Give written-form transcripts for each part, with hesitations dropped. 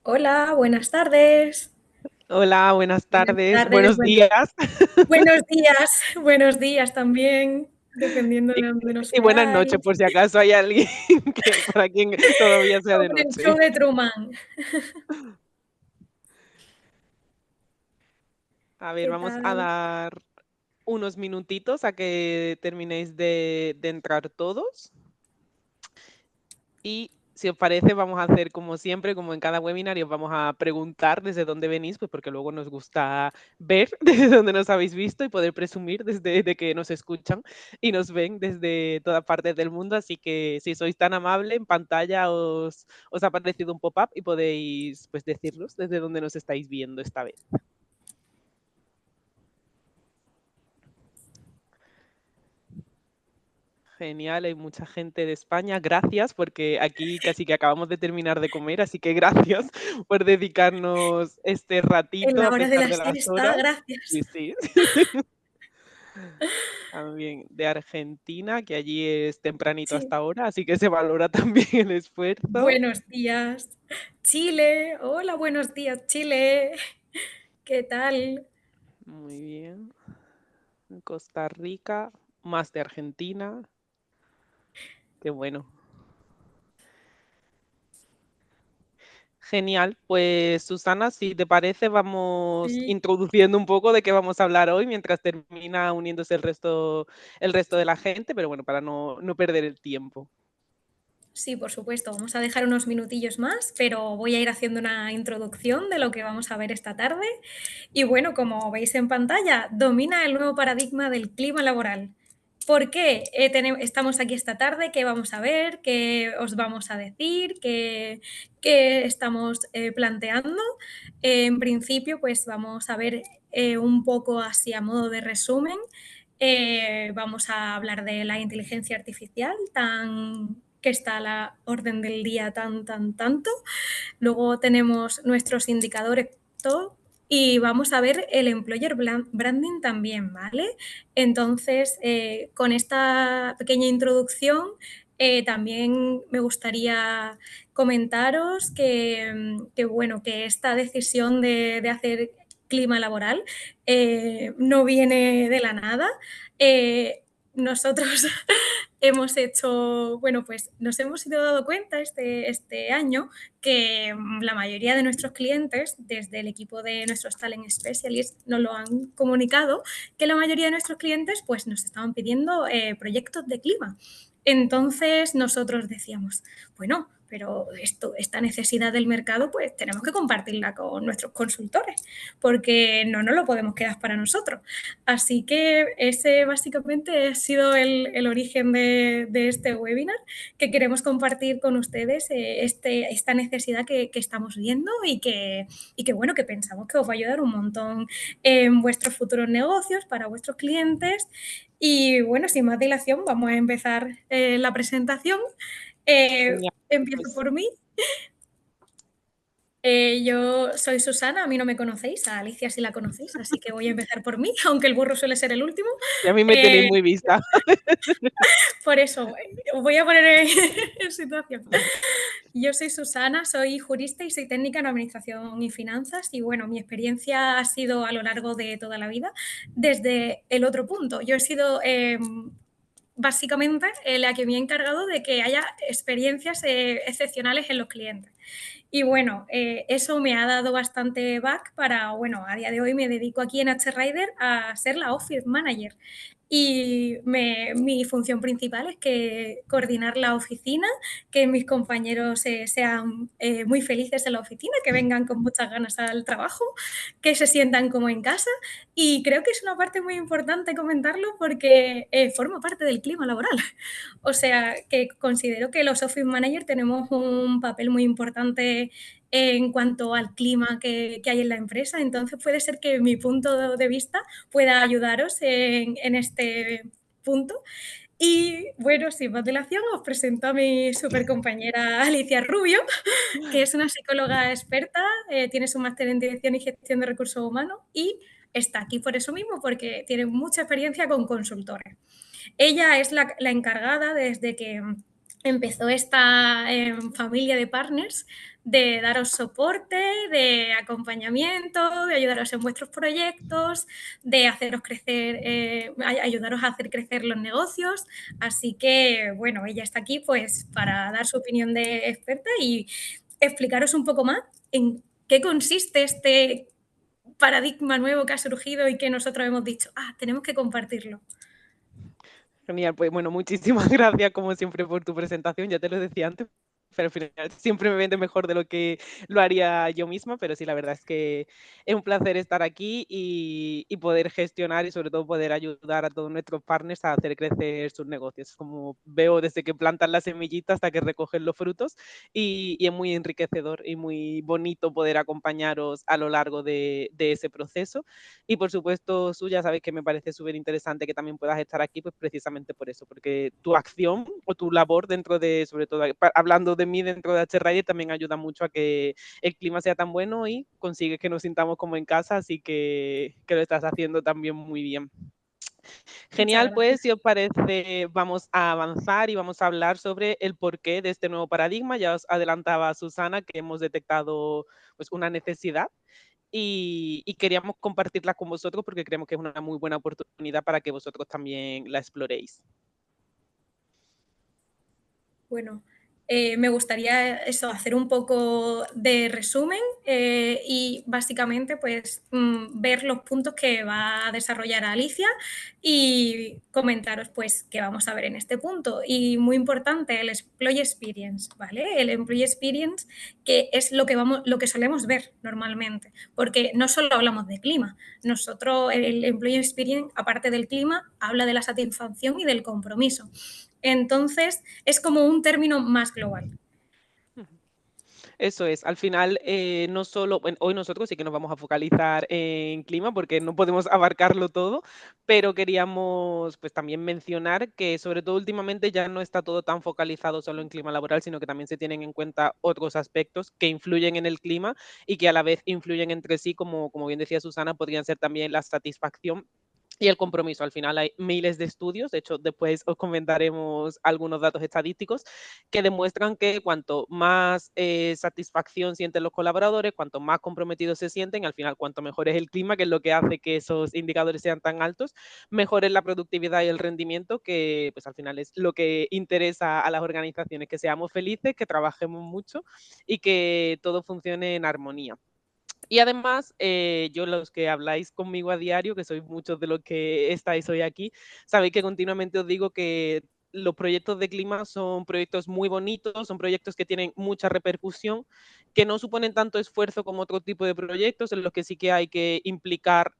Hola, buenas tardes. Hola, buenas Buenas tardes, tardes, buenos días buenos días, buenos días también, dependiendo y de donde nos y buenas noches, veáis. por si acaso hay alguien que para quien todavía sea de Sobre el show noche. de Truman. A ver, ¿Qué vamos a tal? dar unos minutitos a que terminéis de entrar todos y si os parece vamos a hacer como siempre, como en cada webinar, y os vamos a preguntar desde dónde venís, pues porque luego nos gusta ver desde dónde nos habéis visto y poder presumir desde de que nos escuchan y nos ven desde todas partes del mundo. Así que si sois tan amable, en pantalla os ha aparecido un pop-up y podéis pues decirnos desde dónde nos estáis viendo esta vez. Genial, hay mucha gente de España. Gracias, porque aquí casi que acabamos de terminar de comer, así que gracias por dedicarnos este En ratito la a hora de pesar la de las siesta, horas. Sí, gracias. sí. También de Argentina, que allí es tempranito Sí. hasta ahora, así que se valora también el esfuerzo. Buenos días. Chile, hola, buenos días, Chile. ¿Qué tal? Muy bien. Costa Rica, más de Argentina. Qué bueno. Genial, pues Susana, si te parece, vamos Sí. introduciendo un poco de qué vamos a hablar hoy mientras termina uniéndose el resto de la gente, pero bueno, para no perder el tiempo. Sí, por supuesto. Vamos a dejar unos minutillos más, pero voy a ir haciendo una introducción de lo que vamos a ver esta tarde. Y bueno, como veis en pantalla, domina el nuevo paradigma del clima laboral. ¿Por qué estamos aquí esta tarde? ¿Qué vamos a ver? ¿Qué os vamos a decir? ¿Qué estamos planteando? En principio, pues vamos a ver un poco así a modo de resumen. Vamos a hablar de la inteligencia artificial, que está a la orden del día tanto. Luego tenemos nuestros indicadores top y vamos a ver el employer branding también, ¿vale? Entonces, con esta pequeña introducción, también me gustaría comentaros bueno, que esta decisión de hacer clima laboral no viene de la nada. Nosotros hemos hecho, bueno, pues nos hemos ido dando cuenta este año que la mayoría de nuestros clientes, desde el equipo de nuestros Talent Specialists, nos lo han comunicado, que la mayoría de nuestros clientes pues nos estaban pidiendo proyectos de clima. Entonces nosotros decíamos, bueno, pero esta necesidad del mercado, pues tenemos que compartirla con nuestros consultores, porque no nos lo podemos quedar para nosotros. Así que ese básicamente ha sido el origen de este webinar, que queremos compartir con ustedes esta necesidad que estamos viendo bueno, que pensamos que os va a ayudar un montón en vuestros futuros negocios, para vuestros clientes. Y bueno, sin más dilación, vamos a empezar la presentación. Genial. Empiezo Pues por mí. Yo soy Susana, a mí no me conocéis, a Alicia sí la conocéis, así que voy a empezar por mí, aunque el burro suele ser el último. ya a mí me tenéis Eh, muy vista. por eso, os voy a poner en situación. Yo soy Susana, soy jurista y soy técnica en administración y finanzas y bueno, mi experiencia ha sido a lo largo de toda la vida desde el otro punto. Yo he sido básicamente la que me ha encargado de que haya experiencias excepcionales en los clientes. Y bueno, eso me ha dado bastante back para, bueno, a día de hoy me dedico aquí en H-Rider a ser la Office Manager. Y mi función principal es que coordinar la oficina, que mis compañeros sean muy felices en la oficina, que vengan con muchas ganas al trabajo, que se sientan como en casa. Y creo que es una parte muy importante comentarlo porque forma parte del clima laboral. O sea, que considero que los office managers tenemos un papel muy importante en cuanto al clima que hay en la empresa. Entonces puede ser que mi punto de vista pueda ayudaros en este punto. Y bueno, sin más dilación, os presento a mi super compañera Alicia Rubio, que es una psicóloga experta, tiene su máster en Dirección y Gestión de Recursos Humanos y está aquí por eso mismo, porque tiene mucha experiencia con consultores. Ella es la encargada desde que empezó esta familia de partners de daros soporte, de acompañamiento, de ayudaros en vuestros proyectos, de haceros crecer, ayudaros a hacer crecer los negocios. Así que, bueno, ella está aquí pues para dar su opinión de experta y explicaros un poco más en qué consiste este paradigma nuevo que ha surgido y que nosotros hemos dicho, tenemos que compartirlo. Genial, pues bueno, muchísimas gracias como siempre por tu presentación, ya te lo decía antes, pero al final siempre me vende mejor de lo que lo haría yo misma, pero sí, la verdad es que es un placer estar aquí y poder gestionar y sobre todo poder ayudar a todos nuestros partners a hacer crecer sus negocios, como veo desde que plantan la semillita hasta que recogen los frutos y es muy enriquecedor y muy bonito poder acompañaros a lo largo de ese proceso. Y por supuesto, Suya, sabes que me parece súper interesante que también puedas estar aquí, pues precisamente por eso, porque tu acción o tu labor dentro de, sobre todo hablando de mí dentro de H-Rider, también ayuda mucho a que el clima sea tan bueno y consigues que nos sintamos como en casa, así que lo estás haciendo también muy bien. Muchas Genial, gracias. pues si os parece, vamos a avanzar y vamos a hablar sobre el porqué de este nuevo paradigma. Ya os adelantaba Susana que hemos detectado pues, una necesidad y queríamos compartirla con vosotros porque creemos que es una muy buena oportunidad para que vosotros también la exploréis. Bueno, me gustaría eso, hacer un poco de resumen y básicamente pues ver los puntos que va a desarrollar Alicia y comentaros pues qué vamos a ver en este punto. Y muy importante, el Employee Experience, ¿vale? El Employee Experience que es lo que solemos ver normalmente, porque no solo hablamos de clima, nosotros el Employee Experience, aparte del clima, habla de la satisfacción y del compromiso. Entonces, es como un término más global. Eso es, al final, no solo, bueno, hoy nosotros sí que nos vamos a focalizar en clima porque no podemos abarcarlo todo, pero queríamos pues también mencionar que sobre todo últimamente ya no está todo tan focalizado solo en clima laboral, sino que también se tienen en cuenta otros aspectos que influyen en el clima y que a la vez influyen entre sí, como bien decía Susana, podrían ser también la satisfacción y el compromiso. Al final hay miles de estudios, de hecho después os comentaremos algunos datos estadísticos que demuestran que cuanto más satisfacción sienten los colaboradores, cuanto más comprometidos se sienten, al final cuanto mejor es el clima, que es lo que hace que esos indicadores sean tan altos, mejor es la productividad y el rendimiento, que pues al final es lo que interesa a las organizaciones, que seamos felices, que trabajemos mucho y que todo funcione en armonía. Y además, yo los que habláis conmigo a diario, que sois muchos de los que estáis hoy aquí, sabéis que continuamente os digo que los proyectos de clima son proyectos muy bonitos, son proyectos que tienen mucha repercusión, que no suponen tanto esfuerzo como otro tipo de proyectos en los que sí que hay que implicar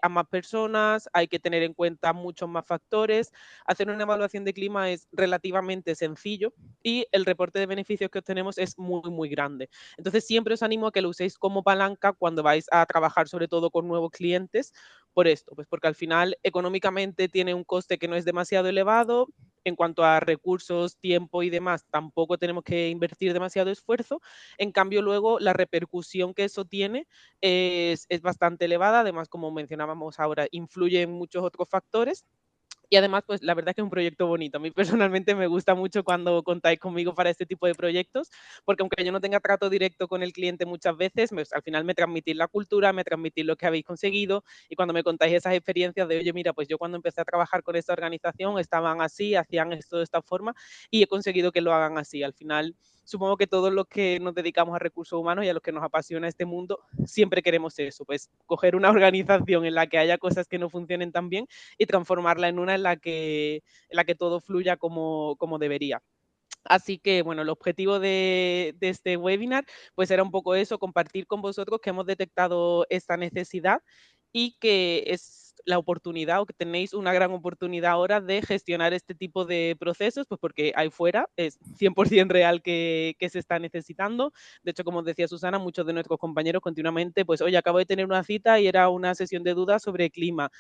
a más personas, hay que tener en cuenta muchos más factores. Hacer una evaluación de clima es relativamente sencillo y el reporte de beneficios que obtenemos es muy, muy grande. Entonces, siempre os animo a que lo uséis como palanca cuando vais a trabajar, sobre todo con nuevos clientes, por esto, pues porque al final económicamente tiene un coste que no es demasiado elevado. En cuanto a recursos, tiempo y demás, tampoco tenemos que invertir demasiado esfuerzo. En cambio, luego la repercusión que eso tiene es bastante elevada. Además, como mencionábamos ahora, influye en muchos otros factores y además, pues la verdad es que es un proyecto bonito. A mí personalmente me gusta mucho cuando contáis conmigo para este tipo de proyectos, porque aunque yo no tenga trato directo con el cliente muchas veces, al final me transmitís la cultura, me transmitís lo que habéis conseguido y cuando me contáis esas experiencias de, oye, mira, pues yo cuando empecé a trabajar con esta organización estaban así, hacían esto de esta forma y he conseguido que lo hagan así. Al final, supongo que todos los que nos dedicamos a recursos humanos y a los que nos apasiona este mundo, siempre queremos eso, pues coger una organización en la que haya cosas que no funcionen tan bien y transformarla en una en la que todo fluya como debería. Así que, bueno, el objetivo de este webinar, pues era un poco eso, compartir con vosotros que hemos detectado esta necesidad y que es la oportunidad o que tenéis una gran oportunidad ahora de gestionar este tipo de procesos, pues porque ahí fuera es 100% real que se está necesitando. De hecho, como decía Susana, muchos de nuestros compañeros continuamente, pues, oye, acabo de tener una cita y era una sesión de dudas sobre clima.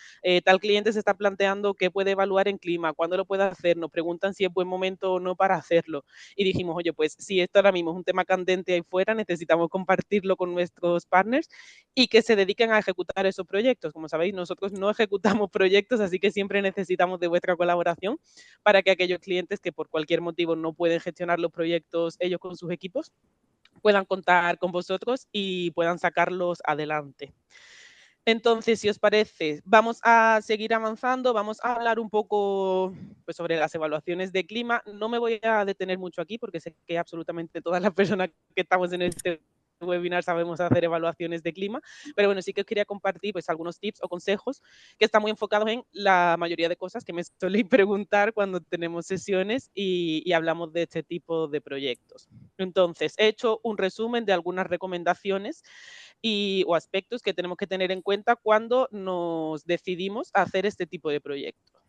Tal cliente se está planteando qué puede evaluar en clima, cuándo lo puede hacer, nos preguntan si es buen momento o no para hacerlo. Y dijimos, oye, pues si esto ahora mismo es un tema candente ahí fuera, necesitamos compartirlo con nuestros partners y que se dediquen a ejecutar esos proyectos. Como sabéis, nosotros no no ejecutamos proyectos, así que siempre necesitamos de vuestra colaboración para que aquellos clientes que por cualquier motivo no pueden gestionar los proyectos ellos con sus equipos, puedan contar con vosotros y puedan sacarlos adelante. Entonces, si os parece, vamos a seguir avanzando, vamos a hablar un poco pues, sobre las evaluaciones de clima. No me voy a detener mucho aquí porque sé que absolutamente todas las personas que estamos en este webinar sabemos hacer evaluaciones de clima, pero bueno, sí que os quería compartir pues algunos tips o consejos que están muy enfocados en la mayoría de cosas que me soléis preguntar cuando tenemos sesiones y hablamos de este tipo de proyectos. Entonces, he hecho un resumen de algunas recomendaciones o aspectos que tenemos que tener en cuenta cuando nos decidimos a hacer este tipo de proyectos.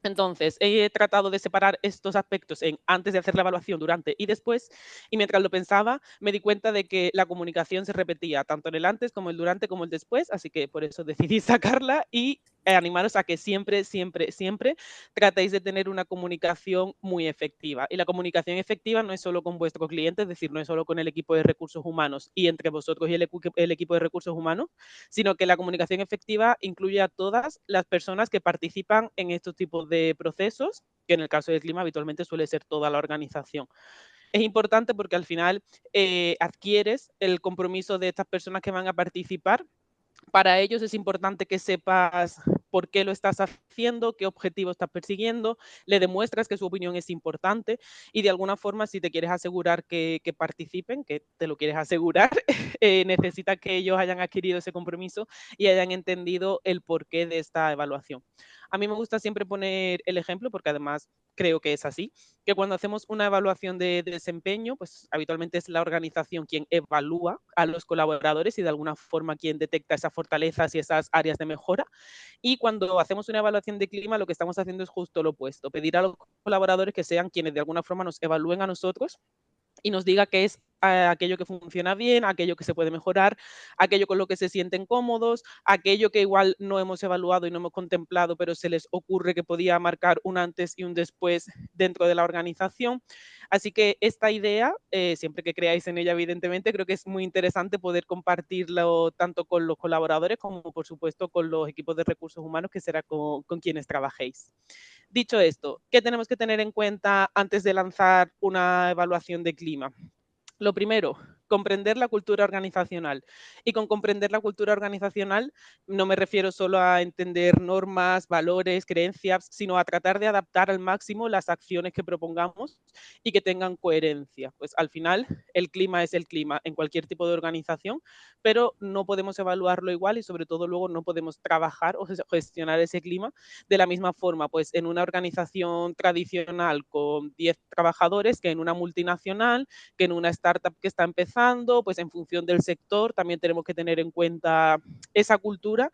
Entonces, he tratado de separar estos aspectos en antes de hacer la evaluación, durante y después, y mientras lo pensaba, me di cuenta de que la comunicación se repetía tanto en el antes como el durante como el después, así que por eso decidí sacarla y animaros a que siempre, siempre, siempre tratéis de tener una comunicación muy efectiva. Y la comunicación efectiva no es solo con vuestro cliente, es decir, no es solo con el equipo de recursos humanos y entre vosotros y el equipo de recursos humanos, sino que la comunicación efectiva incluye a todas las personas que participan en estos tipos de procesos, que en el caso del clima habitualmente suele ser toda la organización. Es importante porque al final adquieres el compromiso de estas personas que van a participar. Para ellos es importante que sepas por qué lo estás haciendo, qué objetivo estás persiguiendo, le demuestras que su opinión es importante y de alguna forma si te quieres asegurar que participen, que te lo quieres asegurar, necesitas que ellos hayan adquirido ese compromiso y hayan entendido el porqué de esta evaluación. A mí me gusta siempre poner el ejemplo porque además creo que es así, que cuando hacemos una evaluación de desempeño, pues habitualmente es la organización quien evalúa a los colaboradores y de alguna forma quien detecta esas fortalezas y esas áreas de mejora. Y cuando hacemos una evaluación de clima, lo que estamos haciendo es justo lo opuesto, pedir a los colaboradores que sean quienes de alguna forma nos evalúen a nosotros y nos diga qué es aquello que funciona bien, aquello que se puede mejorar, aquello con lo que se sienten cómodos, aquello que igual no hemos evaluado y no hemos contemplado, pero se les ocurre que podía marcar un antes y un después dentro de la organización. Así que esta idea, siempre que creáis en ella, evidentemente, creo que es muy interesante poder compartirlo tanto con los colaboradores como, por supuesto, con los equipos de recursos humanos, que será con quienes trabajéis. Dicho esto, ¿qué tenemos que tener en cuenta antes de lanzar una evaluación de clima? Lo primero, comprender la cultura organizacional. Y con comprender la cultura organizacional no me refiero solo a entender normas, valores, creencias, sino a tratar de adaptar al máximo las acciones que propongamos y que tengan coherencia. Pues al final el clima es el clima en cualquier tipo de organización, pero no podemos evaluarlo igual y sobre todo luego no podemos trabajar o gestionar ese clima de la misma forma, pues en una organización tradicional con 10 trabajadores que en una multinacional, que en una startup que está empezando, pues en función del sector también tenemos que tener en cuenta esa cultura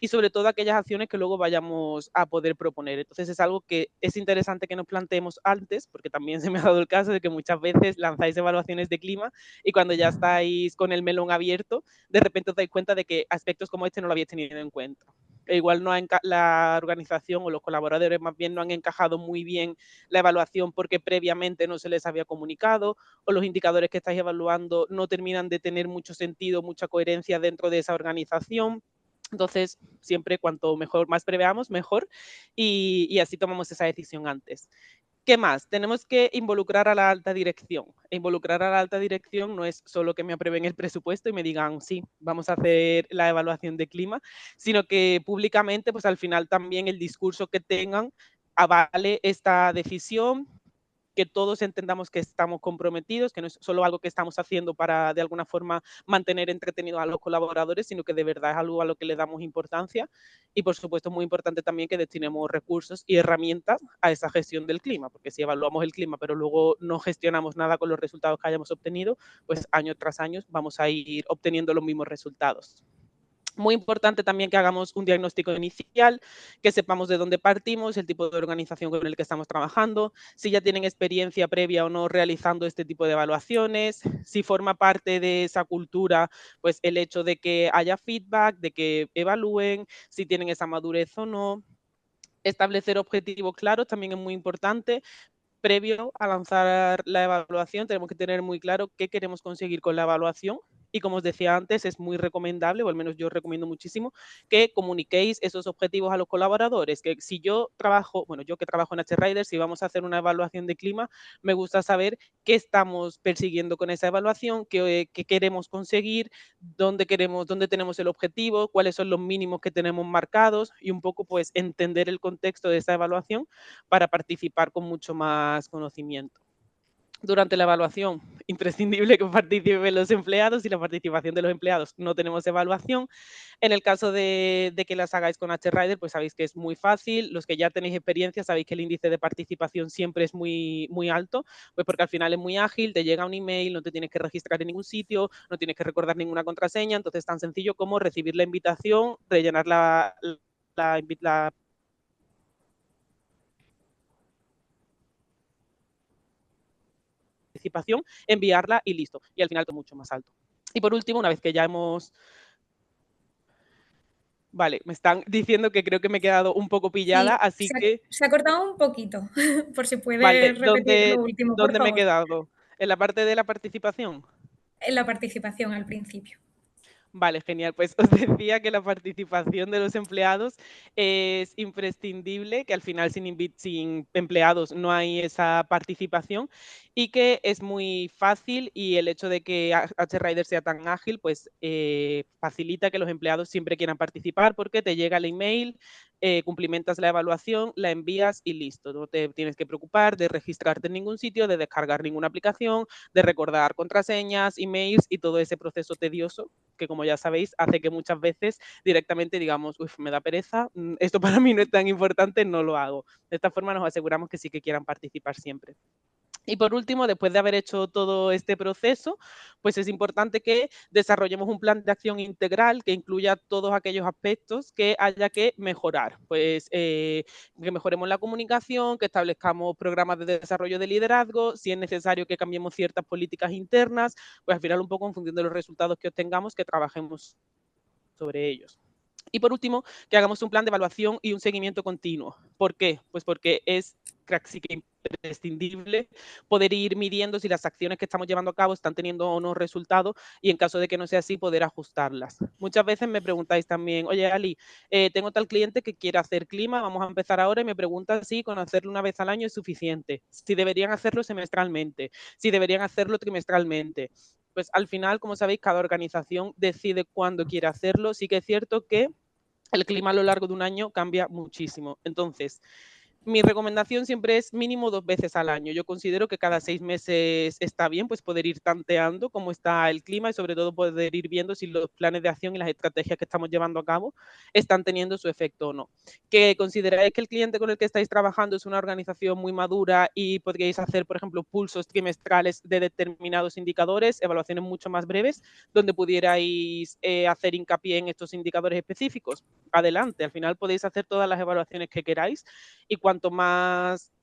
y sobre todo aquellas acciones que luego vayamos a poder proponer. Entonces es algo que es interesante que nos planteemos antes, porque también se me ha dado el caso de que muchas veces lanzáis evaluaciones de clima y cuando ya estáis con el melón abierto, de repente os dais cuenta de que aspectos como este no lo habéis tenido en cuenta. E igual no la organización o los colaboradores más bien no han encajado muy bien la evaluación porque previamente no se les había comunicado o los indicadores que estáis evaluando no terminan de tener mucho sentido, mucha coherencia dentro de esa organización. Entonces, siempre cuanto mejor, más preveamos, mejor, y así tomamos esa decisión antes. ¿Qué más? Tenemos que involucrar a la alta dirección. Involucrar a la alta dirección no es solo que me aprueben el presupuesto y me digan, sí, vamos a hacer la evaluación de clima, sino que públicamente, pues al final también el discurso que tengan avale esta decisión, que todos entendamos que estamos comprometidos, que no es solo algo que estamos haciendo para de alguna forma mantener entretenidos a los colaboradores, sino que de verdad es algo a lo que le damos importancia y por supuesto es muy importante también que destinemos recursos y herramientas a esa gestión del clima, porque si evaluamos el clima pero luego no gestionamos nada con los resultados que hayamos obtenido, pues año tras año vamos a ir obteniendo los mismos resultados. Muy importante también que hagamos un diagnóstico inicial, que sepamos de dónde partimos, el tipo de organización con el que estamos trabajando, si ya tienen experiencia previa o no realizando este tipo de evaluaciones, si forma parte de esa cultura, pues el hecho de que haya feedback, de que evalúen, si tienen esa madurez o no. Establecer objetivos claros también es muy importante. Previo a lanzar la evaluación, tenemos que tener muy claro qué queremos conseguir con la evaluación Y como os decía antes, es muy recomendable, o al menos yo recomiendo muchísimo, que comuniquéis esos objetivos a los colaboradores. Que si yo trabajo, bueno, yo que trabajo en HRider, si vamos a hacer una evaluación de clima, me gusta saber qué estamos persiguiendo con esa evaluación, qué queremos conseguir, dónde tenemos el objetivo, cuáles son los mínimos que tenemos marcados y un poco pues entender el contexto de esa evaluación para participar con mucho más conocimiento. Durante la evaluación, imprescindible que participen los empleados y la participación de los empleados. No tenemos evaluación. En el caso de que las hagáis con HRider, pues sabéis que es muy fácil. Los que ya tenéis experiencia sabéis que el índice de participación siempre es muy, muy alto, pues porque al final es muy ágil, te llega un email, no te tienes que registrar en ningún sitio, no tienes que recordar ninguna contraseña, entonces es tan sencillo como recibir la invitación, rellenar la participación, enviarla y listo. Y al final es mucho más alto. Y por último, una vez que ya hemos... Vale, me están diciendo que creo que me he quedado un poco pillada, Sí, así que... se ha cortado un poquito, por si Vale, puedes repetir lo último, por ¿dónde me he favor. quedado? ¿En la parte de la participación? En la participación al principio. Vale, genial. Pues os decía que la participación de los empleados es imprescindible, que al final sin empleados no hay esa participación y que es muy fácil y el hecho de que HRider sea tan ágil, pues facilita que los empleados siempre quieran participar porque te llega el email, cumplimentas la evaluación, la envías y listo. No te tienes que preocupar de registrarte en ningún sitio, de descargar ninguna aplicación, de recordar contraseñas, emails y todo ese proceso tedioso que, como ya sabéis, hace que muchas veces directamente digamos, uff, me da pereza, esto para mí no es tan importante, no lo hago. De esta forma nos aseguramos que sí que quieran participar siempre. Y por último, después de haber hecho todo este proceso, pues es importante que desarrollemos un plan de acción integral que incluya todos aquellos aspectos que haya que mejorar. Pues que mejoremos la comunicación, que establezcamos programas de desarrollo de liderazgo, si es necesario que cambiemos ciertas políticas internas, pues al final un poco en función de los resultados que obtengamos, que trabajemos sobre ellos. Y por último, que hagamos un plan de evaluación y un seguimiento continuo. ¿Por qué? Pues porque es casi que imprescindible poder ir midiendo si las acciones que estamos llevando a cabo están teniendo o no resultados y en caso de que no sea así, poder ajustarlas. Muchas veces me preguntáis también, oye Ali, tengo tal cliente que quiere hacer clima, vamos a empezar ahora y me pregunta si con hacerlo una vez al año es suficiente, si deberían hacerlo semestralmente, si deberían hacerlo trimestralmente. Pues al final, como sabéis, cada organización decide cuándo quiere hacerlo. Sí que es cierto que el clima a lo largo de un año cambia muchísimo. Entonces, mi recomendación siempre es mínimo 2 veces al año. Yo considero que cada 6 meses está bien, pues poder ir tanteando cómo está el clima y sobre todo poder ir viendo si los planes de acción y las estrategias que estamos llevando a cabo están teniendo su efecto o no. Que consideráis que el cliente con el que estáis trabajando es una organización muy madura y podríais hacer, por ejemplo, pulsos trimestrales de determinados indicadores, evaluaciones mucho más breves, donde pudierais hacer hincapié en estos indicadores específicos. Adelante, al final podéis hacer todas las evaluaciones que queráis y cuanto más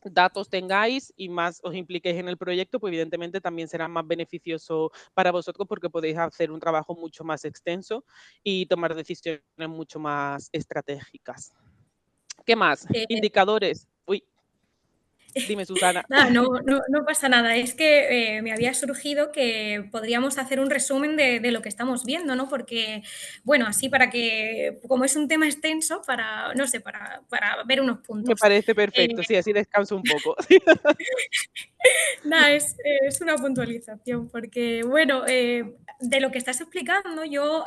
datos tengáis y más os impliquéis en el proyecto, pues evidentemente también será más beneficioso para vosotros porque podéis hacer un trabajo mucho más extenso y tomar decisiones mucho más estratégicas. ¿Qué más? Eh, Indicadores. Uy, dime Susana. Nada, no pasa nada. Es que me había surgido que podríamos hacer un resumen de lo que estamos viendo, ¿no? Porque, bueno, así para que, como es un tema extenso, para, no sé, para ver unos Me puntos. parece Eh, perfecto, sí, así descanso un poco. Nada, es una puntualización, porque, bueno, de lo que estás explicando, yo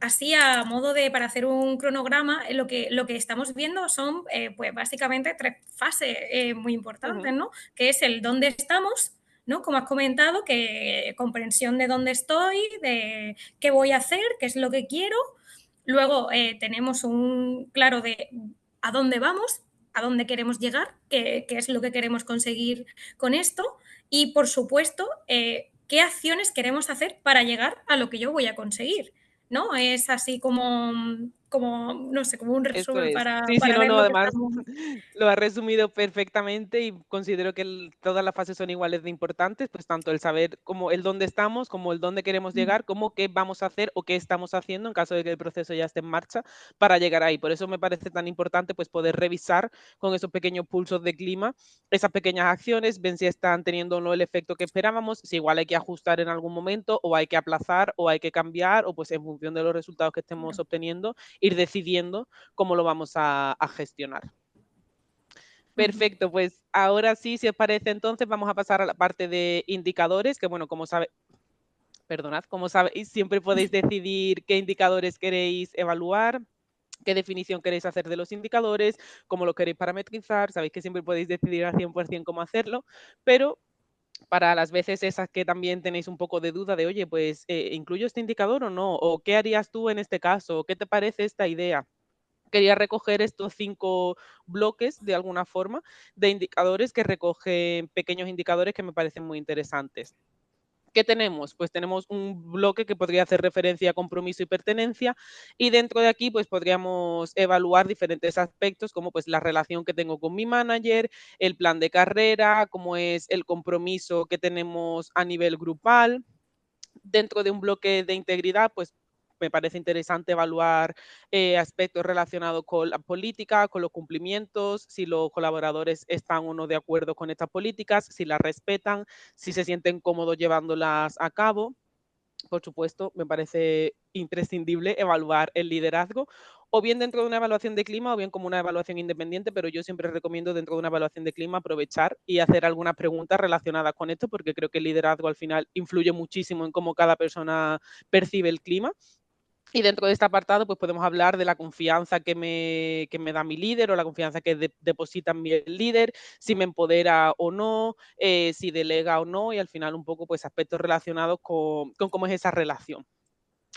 así a modo de para hacer un cronograma, lo que estamos viendo son pues básicamente tres fases muy importantes, Ujú, ¿no? Que es el dónde estamos, ¿no? Como has comentado, que comprensión de dónde estoy, de qué voy a hacer, qué es lo que quiero. Luego tenemos un claro de a dónde vamos, a dónde queremos llegar, qué es lo que queremos conseguir con esto. Y por supuesto, qué acciones queremos hacer para llegar a lo que yo voy a conseguir. ¿No? Es así como, como, no sé, como un Eso resumen es. Sí, sí, para no, ver no, lo que además estamos. lo has resumido perfectamente y considero que todas las fases son iguales de importantes, pues tanto el saber como el dónde estamos, como el dónde queremos llegar, como qué vamos a hacer o qué estamos haciendo en caso de que el proceso ya esté en marcha para llegar ahí. Por eso me parece tan importante pues poder revisar con esos pequeños pulsos de clima esas pequeñas acciones, ven si están teniendo o no el efecto que esperábamos, si igual hay que ajustar en algún momento o hay que aplazar o hay que cambiar o pues en función de los resultados que estemos obteniendo, ir decidiendo cómo lo vamos a gestionar. Ujú. Perfecto, pues ahora sí, si os parece, entonces vamos a pasar a la parte de indicadores, que bueno, perdonad, como sabéis, siempre podéis decidir qué indicadores queréis evaluar, qué definición queréis hacer de los indicadores, cómo lo queréis parametrizar, sabéis que siempre podéis decidir al 100% cómo hacerlo, pero para las veces esas que también tenéis un poco de duda de, oye, pues, ¿incluyo este indicador o no? ¿O qué harías tú en este caso? ¿Qué te parece esta idea? Quería recoger estos 5 bloques, de alguna forma, de indicadores que recogen pequeños indicadores que me parecen muy interesantes. ¿Qué tenemos? Pues tenemos un bloque que podría hacer referencia a compromiso y pertenencia, y dentro de aquí, pues podríamos evaluar diferentes aspectos, como pues la relación que tengo con mi manager, el plan de carrera, cómo es el compromiso que tenemos a nivel grupal. Dentro de un bloque de integridad, pues me parece interesante evaluar aspectos relacionados con la política, con los cumplimientos, si los colaboradores están o no de acuerdo con estas políticas, si las respetan, si se sienten cómodos llevándolas a cabo. Por supuesto, me parece imprescindible evaluar el liderazgo, o bien dentro de una evaluación de clima, o bien como una evaluación independiente, pero yo siempre recomiendo dentro de una evaluación de clima aprovechar y hacer algunas preguntas relacionadas con esto, porque creo que el liderazgo al final influye muchísimo en cómo cada persona percibe el clima. Y dentro de este apartado, pues podemos hablar de la confianza que me da mi líder o la confianza que deposita en mí el líder, si me empodera o no, si delega o no, y al final un poco pues aspectos relacionados con cómo es esa relación.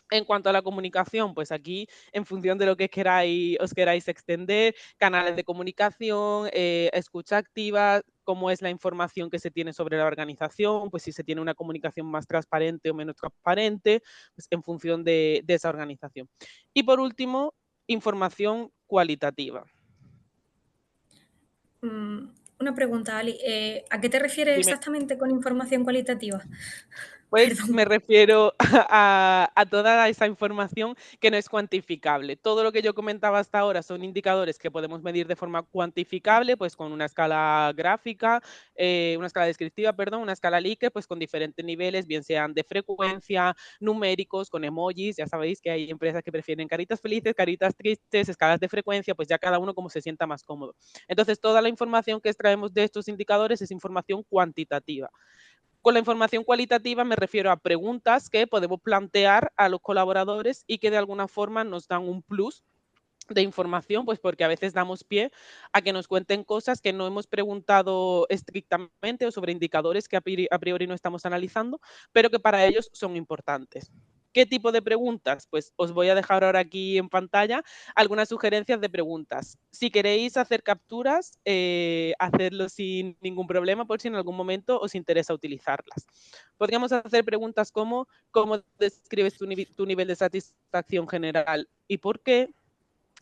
En cuanto a la comunicación, pues aquí, en función de lo que os queráis extender, canales de comunicación, escucha activa, cómo es la información que se tiene sobre la organización, pues si se tiene una comunicación más transparente o menos transparente, pues en función de esa organización. Y por último, información cualitativa. Una pregunta, Ali, ¿a qué te refieres Dime. exactamente con información cualitativa? Pues Perdón. me refiero a toda esa información que no es cuantificable. Todo lo que yo comentaba hasta ahora son indicadores que podemos medir de forma cuantificable, pues con una escala gráfica, una escala descriptiva, perdón, una escala Likert, pues con diferentes niveles, bien sean de frecuencia, numéricos, con emojis. Ya sabéis que hay empresas que prefieren caritas felices, caritas tristes, escalas de frecuencia, pues ya cada uno como se sienta más cómodo. Entonces, toda la información que extraemos de estos indicadores es información cuantitativa. Con la información cualitativa me refiero a preguntas que podemos plantear a los colaboradores y que de alguna forma nos dan un plus de información, pues porque a veces damos pie a que nos cuenten cosas que no hemos preguntado estrictamente o sobre indicadores que a priori no estamos analizando, pero que para ellos son importantes. ¿Qué tipo de preguntas? Pues os voy a dejar ahora aquí en pantalla algunas sugerencias de preguntas. Si queréis hacer capturas, hacedlo sin ningún problema por si en algún momento os interesa utilizarlas. Podríamos hacer preguntas como ¿cómo describes tu nivel de satisfacción general y por qué?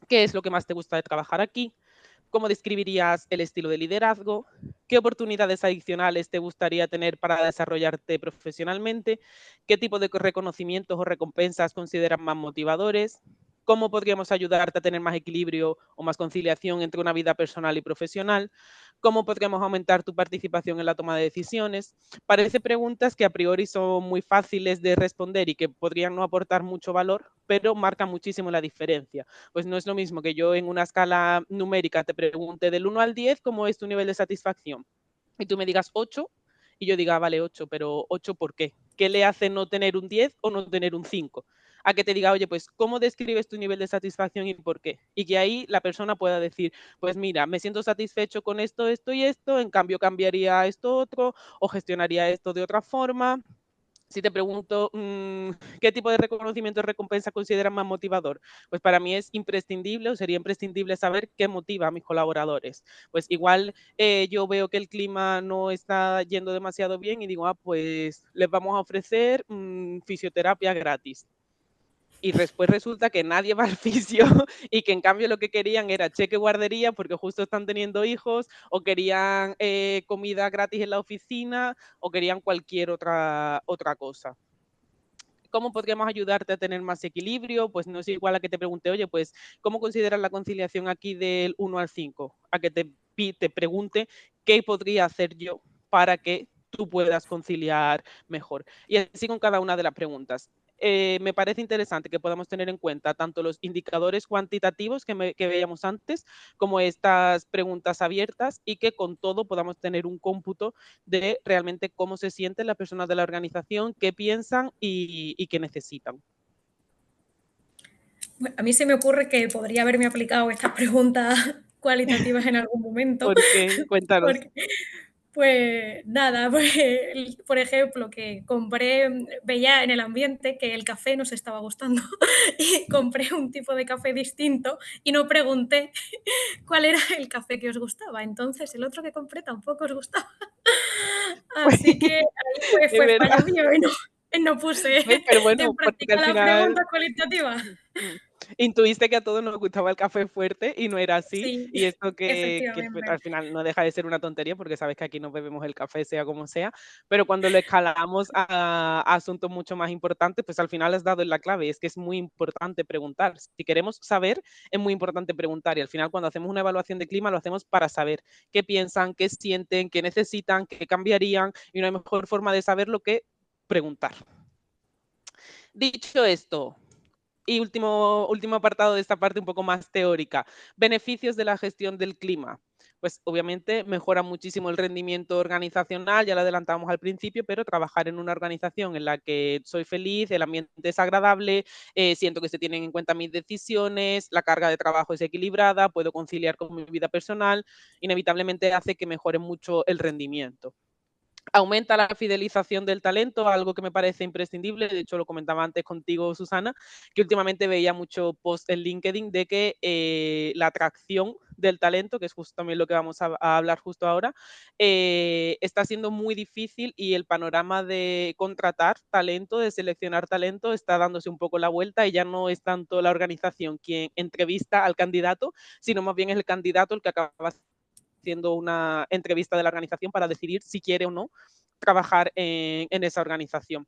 ¿Qué es lo que más te gusta de trabajar aquí? ¿Cómo describirías el estilo de liderazgo? ¿Qué oportunidades adicionales te gustaría tener para desarrollarte profesionalmente? ¿Qué tipo de reconocimientos o recompensas consideras más motivadores? ¿Cómo podríamos ayudarte a tener más equilibrio o más conciliación entre una vida personal y profesional? ¿Cómo podríamos aumentar tu participación en la toma de decisiones? Parece preguntas que a priori son muy fáciles de responder y que podrían no aportar mucho valor, pero marcan muchísimo la diferencia. Pues no es lo mismo que yo en una escala numérica te pregunte del 1 al 10 cómo es tu nivel de satisfacción y tú me digas 8 y yo diga, vale, 8, pero 8 ¿por qué? ¿Qué le hace no tener un 10 o no tener un 5? A que te diga, oye, pues, ¿cómo describes tu nivel de satisfacción y por qué? Y que ahí la persona pueda decir, pues mira, me siento satisfecho con esto, esto y esto, en cambio cambiaría esto otro o gestionaría esto de otra forma. Si te pregunto qué tipo de reconocimiento o recompensa consideras más motivador, pues para mí es imprescindible o sería imprescindible saber qué motiva a mis colaboradores. Pues igual yo veo que el clima no está yendo demasiado bien y digo, pues les vamos a ofrecer fisioterapia gratis. Y después resulta que nadie va al fisio y que en cambio lo que querían era cheque guardería porque justo están teniendo hijos o querían comida gratis en la oficina o querían cualquier otra cosa. ¿Cómo podríamos ayudarte a tener más equilibrio? Pues no es igual a que te pregunte, oye, pues, ¿cómo consideras la conciliación aquí del 1 al 5? A que te pregunte qué podría hacer yo para que tú puedas conciliar mejor. Y así con cada una de las preguntas. Me parece interesante que podamos tener en cuenta tanto los indicadores cuantitativos que veíamos antes, como estas preguntas abiertas y que con todo podamos tener un cómputo de realmente cómo se sienten las personas de la organización, qué piensan y qué necesitan. A mí se me ocurre que podría haberme aplicado estas preguntas cualitativas en algún momento, ¿Por qué? Cuéntanos. porque, pues nada, pues, por ejemplo, que compré, veía en el ambiente que el café nos estaba gustando y compré un tipo de café distinto y no pregunté cuál era el café que os gustaba. Entonces, el otro que compré tampoco os gustaba. Así que ahí pues Es fue verdad. fallo mío y no puse ¿Ves? Pero bueno, en porque al práctica las final preguntas cualitativas. mm, intuiste que a todos nos gustaba el café fuerte y no era así. Sí, Y esto que efectivamente. al final no deja de ser una tontería porque sabes que aquí nos bebemos el café sea como sea, pero cuando lo escalamos a asuntos mucho más importantes, pues al final has dado en la clave. Es que es muy importante preguntar. Si queremos saber, es muy importante preguntar. Y al final cuando hacemos una evaluación de clima lo hacemos para saber qué piensan, qué sienten, qué necesitan, qué cambiarían. Y no hay mejor forma de saberlo que preguntar. Dicho esto, y último apartado de esta parte un poco más teórica, beneficios de la gestión del clima. Pues obviamente mejora muchísimo el rendimiento organizacional, ya lo adelantamos al principio, pero trabajar en una organización en la que soy feliz, el ambiente es agradable, siento que se tienen en cuenta mis decisiones, la carga de trabajo es equilibrada, puedo conciliar con mi vida personal, inevitablemente hace que mejore mucho el rendimiento. Aumenta la fidelización del talento, algo que me parece imprescindible. De hecho, lo comentaba antes contigo, Susana, que últimamente veía mucho post en LinkedIn de que la atracción del talento, que es justo también lo que vamos a hablar justo ahora, está siendo muy difícil y el panorama de contratar talento, de seleccionar talento, está dándose un poco la vuelta y ya no es tanto la organización quien entrevista al candidato, sino más bien es el candidato el que acaba haciendo una entrevista de la organización para decidir si quiere o no trabajar en esa organización.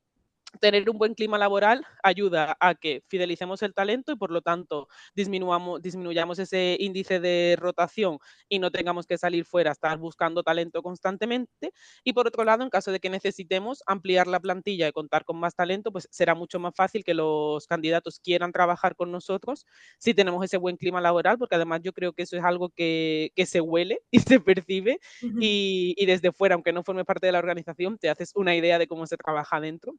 Tener un buen clima laboral ayuda a que fidelicemos el talento y por lo tanto disminuyamos ese índice de rotación y no tengamos que salir fuera a estar buscando talento constantemente. Y por otro lado, en caso de que necesitemos ampliar la plantilla y contar con más talento, pues será mucho más fácil que los candidatos quieran trabajar con nosotros si tenemos ese buen clima laboral, porque además yo creo que eso es algo que se huele y se percibe Ujú. y desde fuera, aunque no forme parte de la organización, te haces una idea de cómo se trabaja dentro.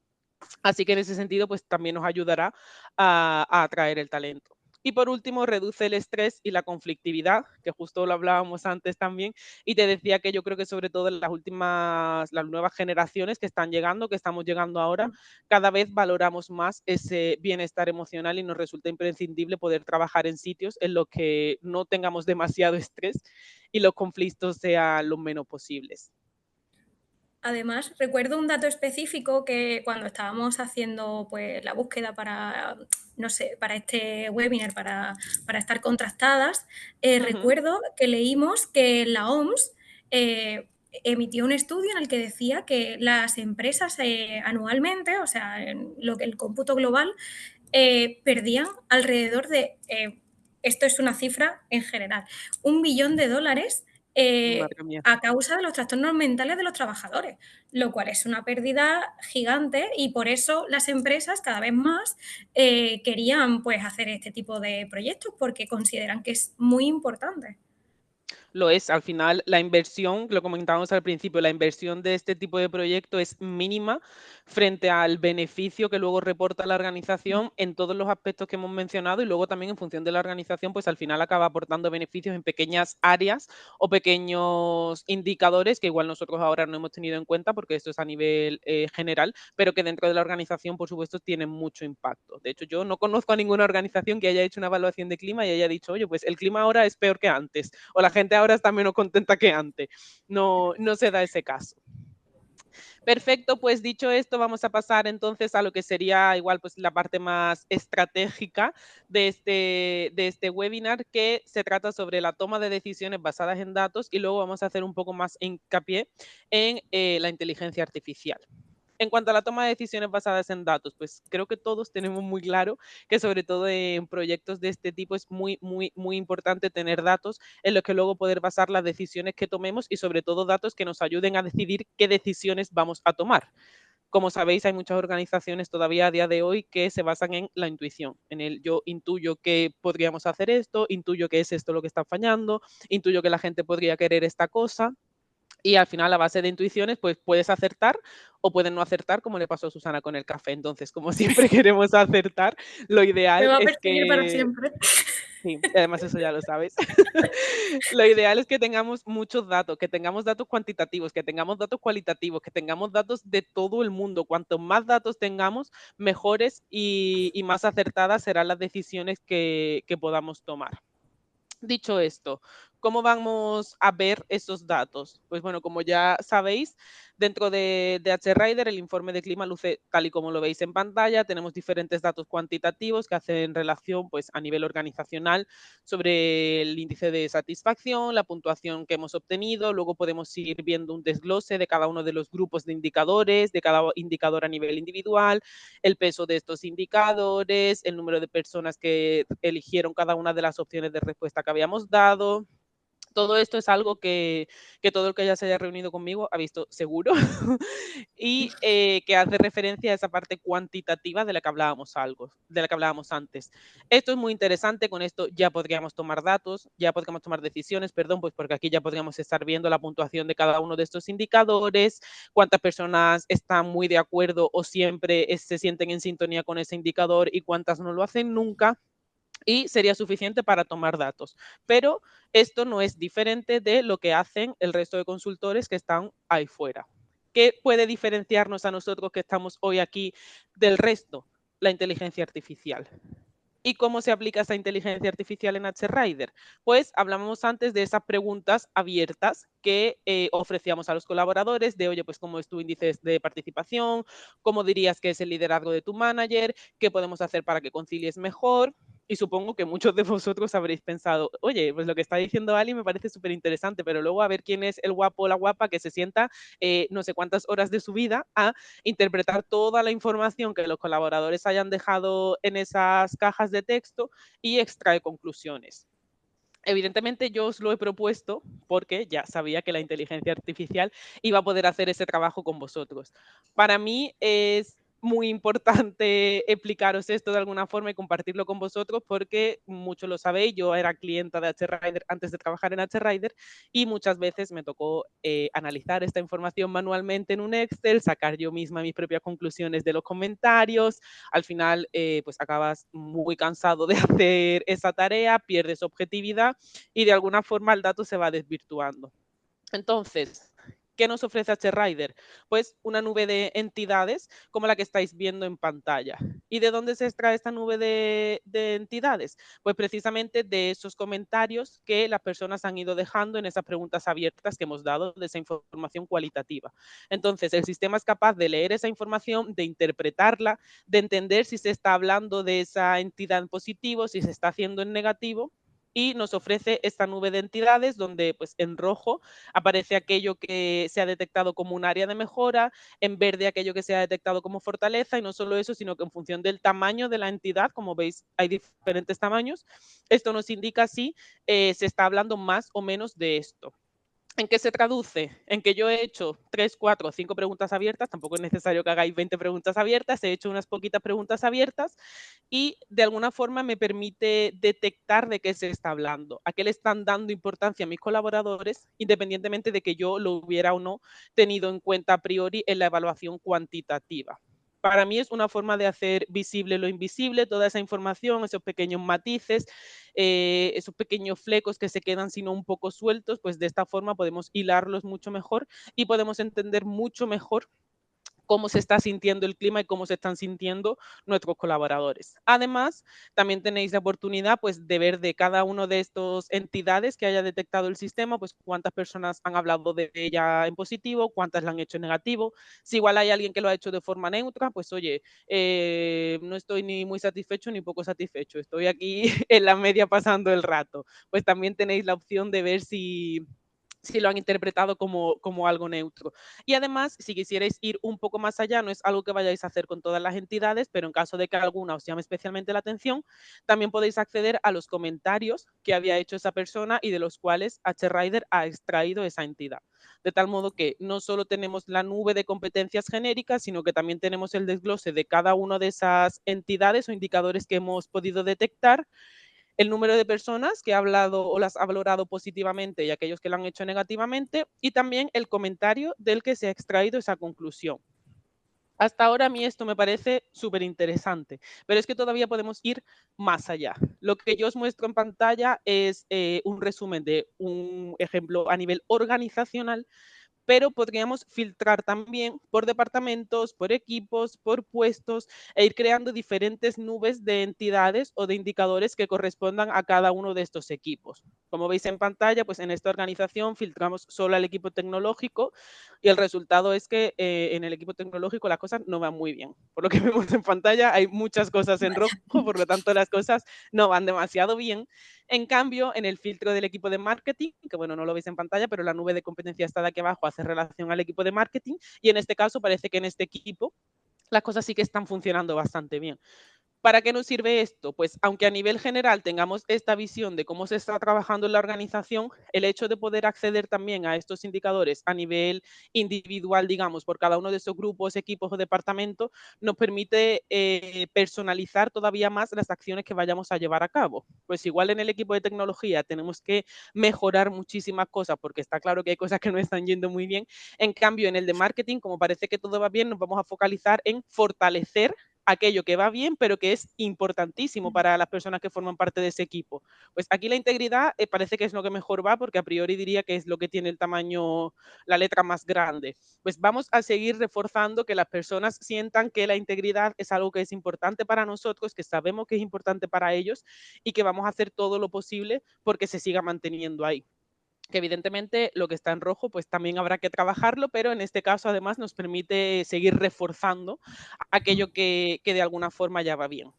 Así que en ese sentido, pues también nos ayudará a atraer el talento. Y por último, reduce el estrés y la conflictividad, que justo lo hablábamos antes también, y te decía que yo creo que sobre todo en las nuevas generaciones que están llegando, que estamos llegando ahora, cada vez valoramos más ese bienestar emocional y nos resulta imprescindible poder trabajar en sitios en los que no tengamos demasiado estrés y los conflictos sean lo menos posibles. Además, recuerdo un dato específico que cuando estábamos haciendo pues, la búsqueda para, no sé, para este webinar, para estar contrastadas, Ujú. recuerdo que leímos que la OMS emitió un estudio en el que decía que las empresas anualmente, o sea, en lo que el cómputo global, perdían alrededor de, esto es una cifra en general, 1 billón de dólares Madre mía. a causa de los trastornos mentales de los trabajadores, lo cual es una pérdida gigante y por eso las empresas cada vez más querían pues, hacer este tipo de proyectos porque consideran que es muy importante. Lo es, al final la inversión, lo comentábamos al principio, la inversión de este tipo de proyecto es mínima frente al beneficio que luego reporta la organización en todos los aspectos que hemos mencionado y luego también en función de la organización, pues al final acaba aportando beneficios en pequeñas áreas o pequeños indicadores que igual nosotros ahora no hemos tenido en cuenta porque esto es a nivel general, pero que dentro de la organización, por supuesto, tienen mucho impacto. De hecho, yo no conozco a ninguna organización que haya hecho una evaluación de clima y haya dicho, oye, pues el clima ahora es peor que antes o la gente ahora está menos contenta que antes. No, no se da ese caso. Perfecto, pues dicho esto, vamos a pasar entonces a lo que sería igual pues la parte más estratégica de este webinar, que se trata sobre la toma de decisiones basadas en datos, y luego vamos a hacer un poco más hincapié en la inteligencia artificial. En cuanto a la toma de decisiones basadas en datos, pues creo que todos tenemos muy claro que sobre todo en proyectos de este tipo es muy, muy, muy importante tener datos en los que luego poder basar las decisiones que tomemos, y sobre todo datos que nos ayuden a decidir qué decisiones vamos a tomar. Como sabéis, hay muchas organizaciones todavía a día de hoy que se basan en la intuición, en el yo intuyo que podríamos hacer esto, intuyo que es esto lo que está fallando, intuyo que la gente podría querer esta cosa, y al final, a base de intuiciones, pues puedes acertar o puedes no acertar, como le pasó a Susana con el café. Entonces, como siempre queremos acertar, lo Me ideal va a es perseguir para que siempre. sí, además eso ya lo sabes. Lo ideal es que tengamos muchos datos, que tengamos datos cuantitativos, que tengamos datos cualitativos, que tengamos datos de todo el mundo. Cuanto más datos tengamos, mejores y más acertadas serán las decisiones que podamos tomar. Dicho esto, ¿cómo vamos a ver esos datos? Pues bueno, como ya sabéis, dentro de H-Rider el informe de clima luce tal y como lo veis en pantalla. Tenemos diferentes datos cuantitativos que hacen relación pues, a nivel organizacional sobre el índice de satisfacción, la puntuación que hemos obtenido. Luego podemos ir viendo un desglose de cada uno de los grupos de indicadores, de cada indicador a nivel individual, el peso de estos indicadores, el número de personas que eligieron cada una de las opciones de respuesta que habíamos dado. Todo esto es algo que todo el que ya se haya reunido conmigo ha visto seguro y que hace referencia a esa parte cuantitativa de la que hablábamos de la que hablábamos antes. Esto es muy interesante, con esto ya podríamos tomar datos, ya podríamos tomar decisiones, perdón, pues porque aquí ya podríamos estar viendo la puntuación de cada uno de estos indicadores, cuántas personas están muy de acuerdo o siempre se sienten en sintonía con ese indicador y cuántas no lo hacen nunca, y sería suficiente para tomar datos. Pero esto no es diferente de lo que hacen el resto de consultores que están ahí fuera. ¿Qué puede diferenciarnos a nosotros que estamos hoy aquí del resto? La inteligencia artificial. ¿Y cómo se aplica esa inteligencia artificial en H-Rider? Pues hablamos antes de esas preguntas abiertas que ofrecíamos a los colaboradores de, oye, pues cómo es tu índice de participación, cómo dirías que es el liderazgo de tu manager, qué podemos hacer para que concilies mejor. Y supongo que muchos de vosotros habréis pensado, oye, pues lo que está diciendo Ali me parece súper interesante, pero luego a ver quién es el guapo o la guapa que se sienta no sé cuántas horas de su vida a interpretar toda la información que los colaboradores hayan dejado en esas cajas de texto y extrae conclusiones. Evidentemente yo os lo he propuesto porque ya sabía que la inteligencia artificial iba a poder hacer ese trabajo con vosotros. Para mí es muy importante explicaros esto de alguna forma y compartirlo con vosotros porque muchos lo sabéis, yo era clienta de H-Rider antes de trabajar en H-Rider y muchas veces me tocó analizar esta información manualmente en un Excel, sacar yo misma mis propias conclusiones de los comentarios. Al final pues acabas muy cansado de hacer esa tarea, pierdes objetividad y de alguna forma el dato se va desvirtuando. Entonces, ¿qué nos ofrece H-Rider? Pues una nube de entidades como la que estáis viendo en pantalla. ¿Y de dónde se extrae esta nube de entidades? Pues precisamente de esos comentarios que las personas han ido dejando en esas preguntas abiertas que hemos dado, de esa información cualitativa. Entonces, el sistema es capaz de leer esa información, de interpretarla, de entender si se está hablando de esa entidad en positivo, si se está haciendo en negativo, y nos ofrece esta nube de entidades donde pues en rojo aparece aquello que se ha detectado como un área de mejora, en verde aquello que se ha detectado como fortaleza, y no solo eso, sino que en función del tamaño de la entidad, como veis hay diferentes tamaños, esto nos indica si se está hablando más o menos de esto. ¿En qué se traduce? En que yo he hecho 3, 4, 5 preguntas abiertas, tampoco es necesario que hagáis 20 preguntas abiertas, he hecho unas poquitas preguntas abiertas y de alguna forma me permite detectar de qué se está hablando, a qué le están dando importancia a mis colaboradores, independientemente de que yo lo hubiera o no tenido en cuenta a priori en la evaluación cuantitativa. Para mí es una forma de hacer visible lo invisible, toda esa información, esos pequeños matices, esos pequeños flecos que se quedan sino un poco sueltos, pues de esta forma podemos hilarlos mucho mejor y podemos entender mucho mejor cómo se está sintiendo el clima y cómo se están sintiendo nuestros colaboradores. Además, también tenéis la oportunidad pues, de ver de cada una de estas entidades que haya detectado el sistema, pues cuántas personas han hablado de ella en positivo, cuántas la han hecho en negativo. Si igual hay alguien que lo ha hecho de forma neutra, pues oye, no estoy ni muy satisfecho ni poco satisfecho, estoy aquí en la media pasando el rato. Pues también tenéis la opción de ver si lo han interpretado como algo neutro. Y además, si quisierais ir un poco más allá, no es algo que vayáis a hacer con todas las entidades, pero en caso de que alguna os llame especialmente la atención, también podéis acceder a los comentarios que había hecho esa persona y de los cuales HRider ha extraído esa entidad. De tal modo que no solo tenemos la nube de competencias genéricas, sino que también tenemos el desglose de cada una de esas entidades o indicadores que hemos podido detectar, el número de personas que ha hablado o las ha valorado positivamente y aquellos que lo han hecho negativamente, y también el comentario del que se ha extraído esa conclusión. Hasta ahora a mí esto me parece súper interesante, pero es que todavía podemos ir más allá. Lo que yo os muestro en pantalla es un resumen de un ejemplo a nivel organizacional, pero podríamos filtrar también por departamentos, por equipos, por puestos e ir creando diferentes nubes de entidades o de indicadores que correspondan a cada uno de estos equipos. Como veis en pantalla, pues en esta organización filtramos solo al equipo tecnológico y el resultado es que en el equipo tecnológico las cosas no van muy bien. Por lo que vemos en pantalla hay muchas cosas en rojo, por lo tanto las cosas no van demasiado bien. En cambio, en el filtro del equipo de marketing, que bueno, no lo veis en pantalla, pero la nube de competencia está de aquí abajo, hace relación al equipo de marketing, y en este caso parece que en este equipo las cosas sí que están funcionando bastante bien. ¿Para qué nos sirve esto? Pues aunque a nivel general tengamos esta visión de cómo se está trabajando en la organización, el hecho de poder acceder también a estos indicadores a nivel individual, digamos, por cada uno de esos grupos, equipos o departamentos, nos permite personalizar todavía más las acciones que vayamos a llevar a cabo. Pues igual en el equipo de tecnología tenemos que mejorar muchísimas cosas porque está claro que hay cosas que no están yendo muy bien. En cambio, en el de marketing, como parece que todo va bien, nos vamos a focalizar en fortalecer aquello que va bien, pero que es importantísimo para las personas que forman parte de ese equipo. Pues aquí la integridad parece que es lo que mejor va, porque a priori diría que es lo que tiene el tamaño, la letra más grande. Pues vamos a seguir reforzando que las personas sientan que la integridad es algo que es importante para nosotros, que sabemos que es importante para ellos y que vamos a hacer todo lo posible porque se siga manteniendo ahí, que evidentemente lo que está en rojo pues también habrá que trabajarlo, pero en este caso además nos permite seguir reforzando aquello que de alguna forma ya va bien.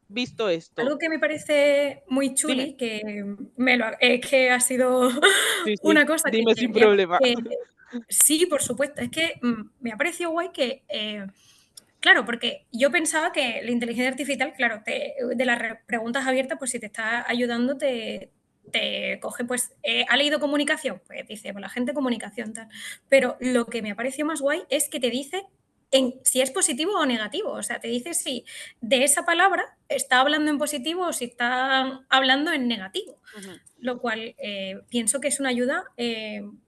Visto esto, Algo que me parece muy dime. chuli, que es que ha sido Sí, sí, una cosa dime sin problema. que sí, por supuesto, es que me ha parecido guay que, claro, porque yo pensaba que la inteligencia artificial, claro, de las preguntas abiertas, pues si te está ayudando, te coge, pues, ¿ha leído comunicación? Pues dice, pues la gente comunicación, tal. Pero lo que me ha parecido más guay es que te dice si es positivo o negativo. O sea, te dice si de esa palabra está hablando en positivo o si está hablando en negativo. Ujú. Lo cual pienso que es una ayuda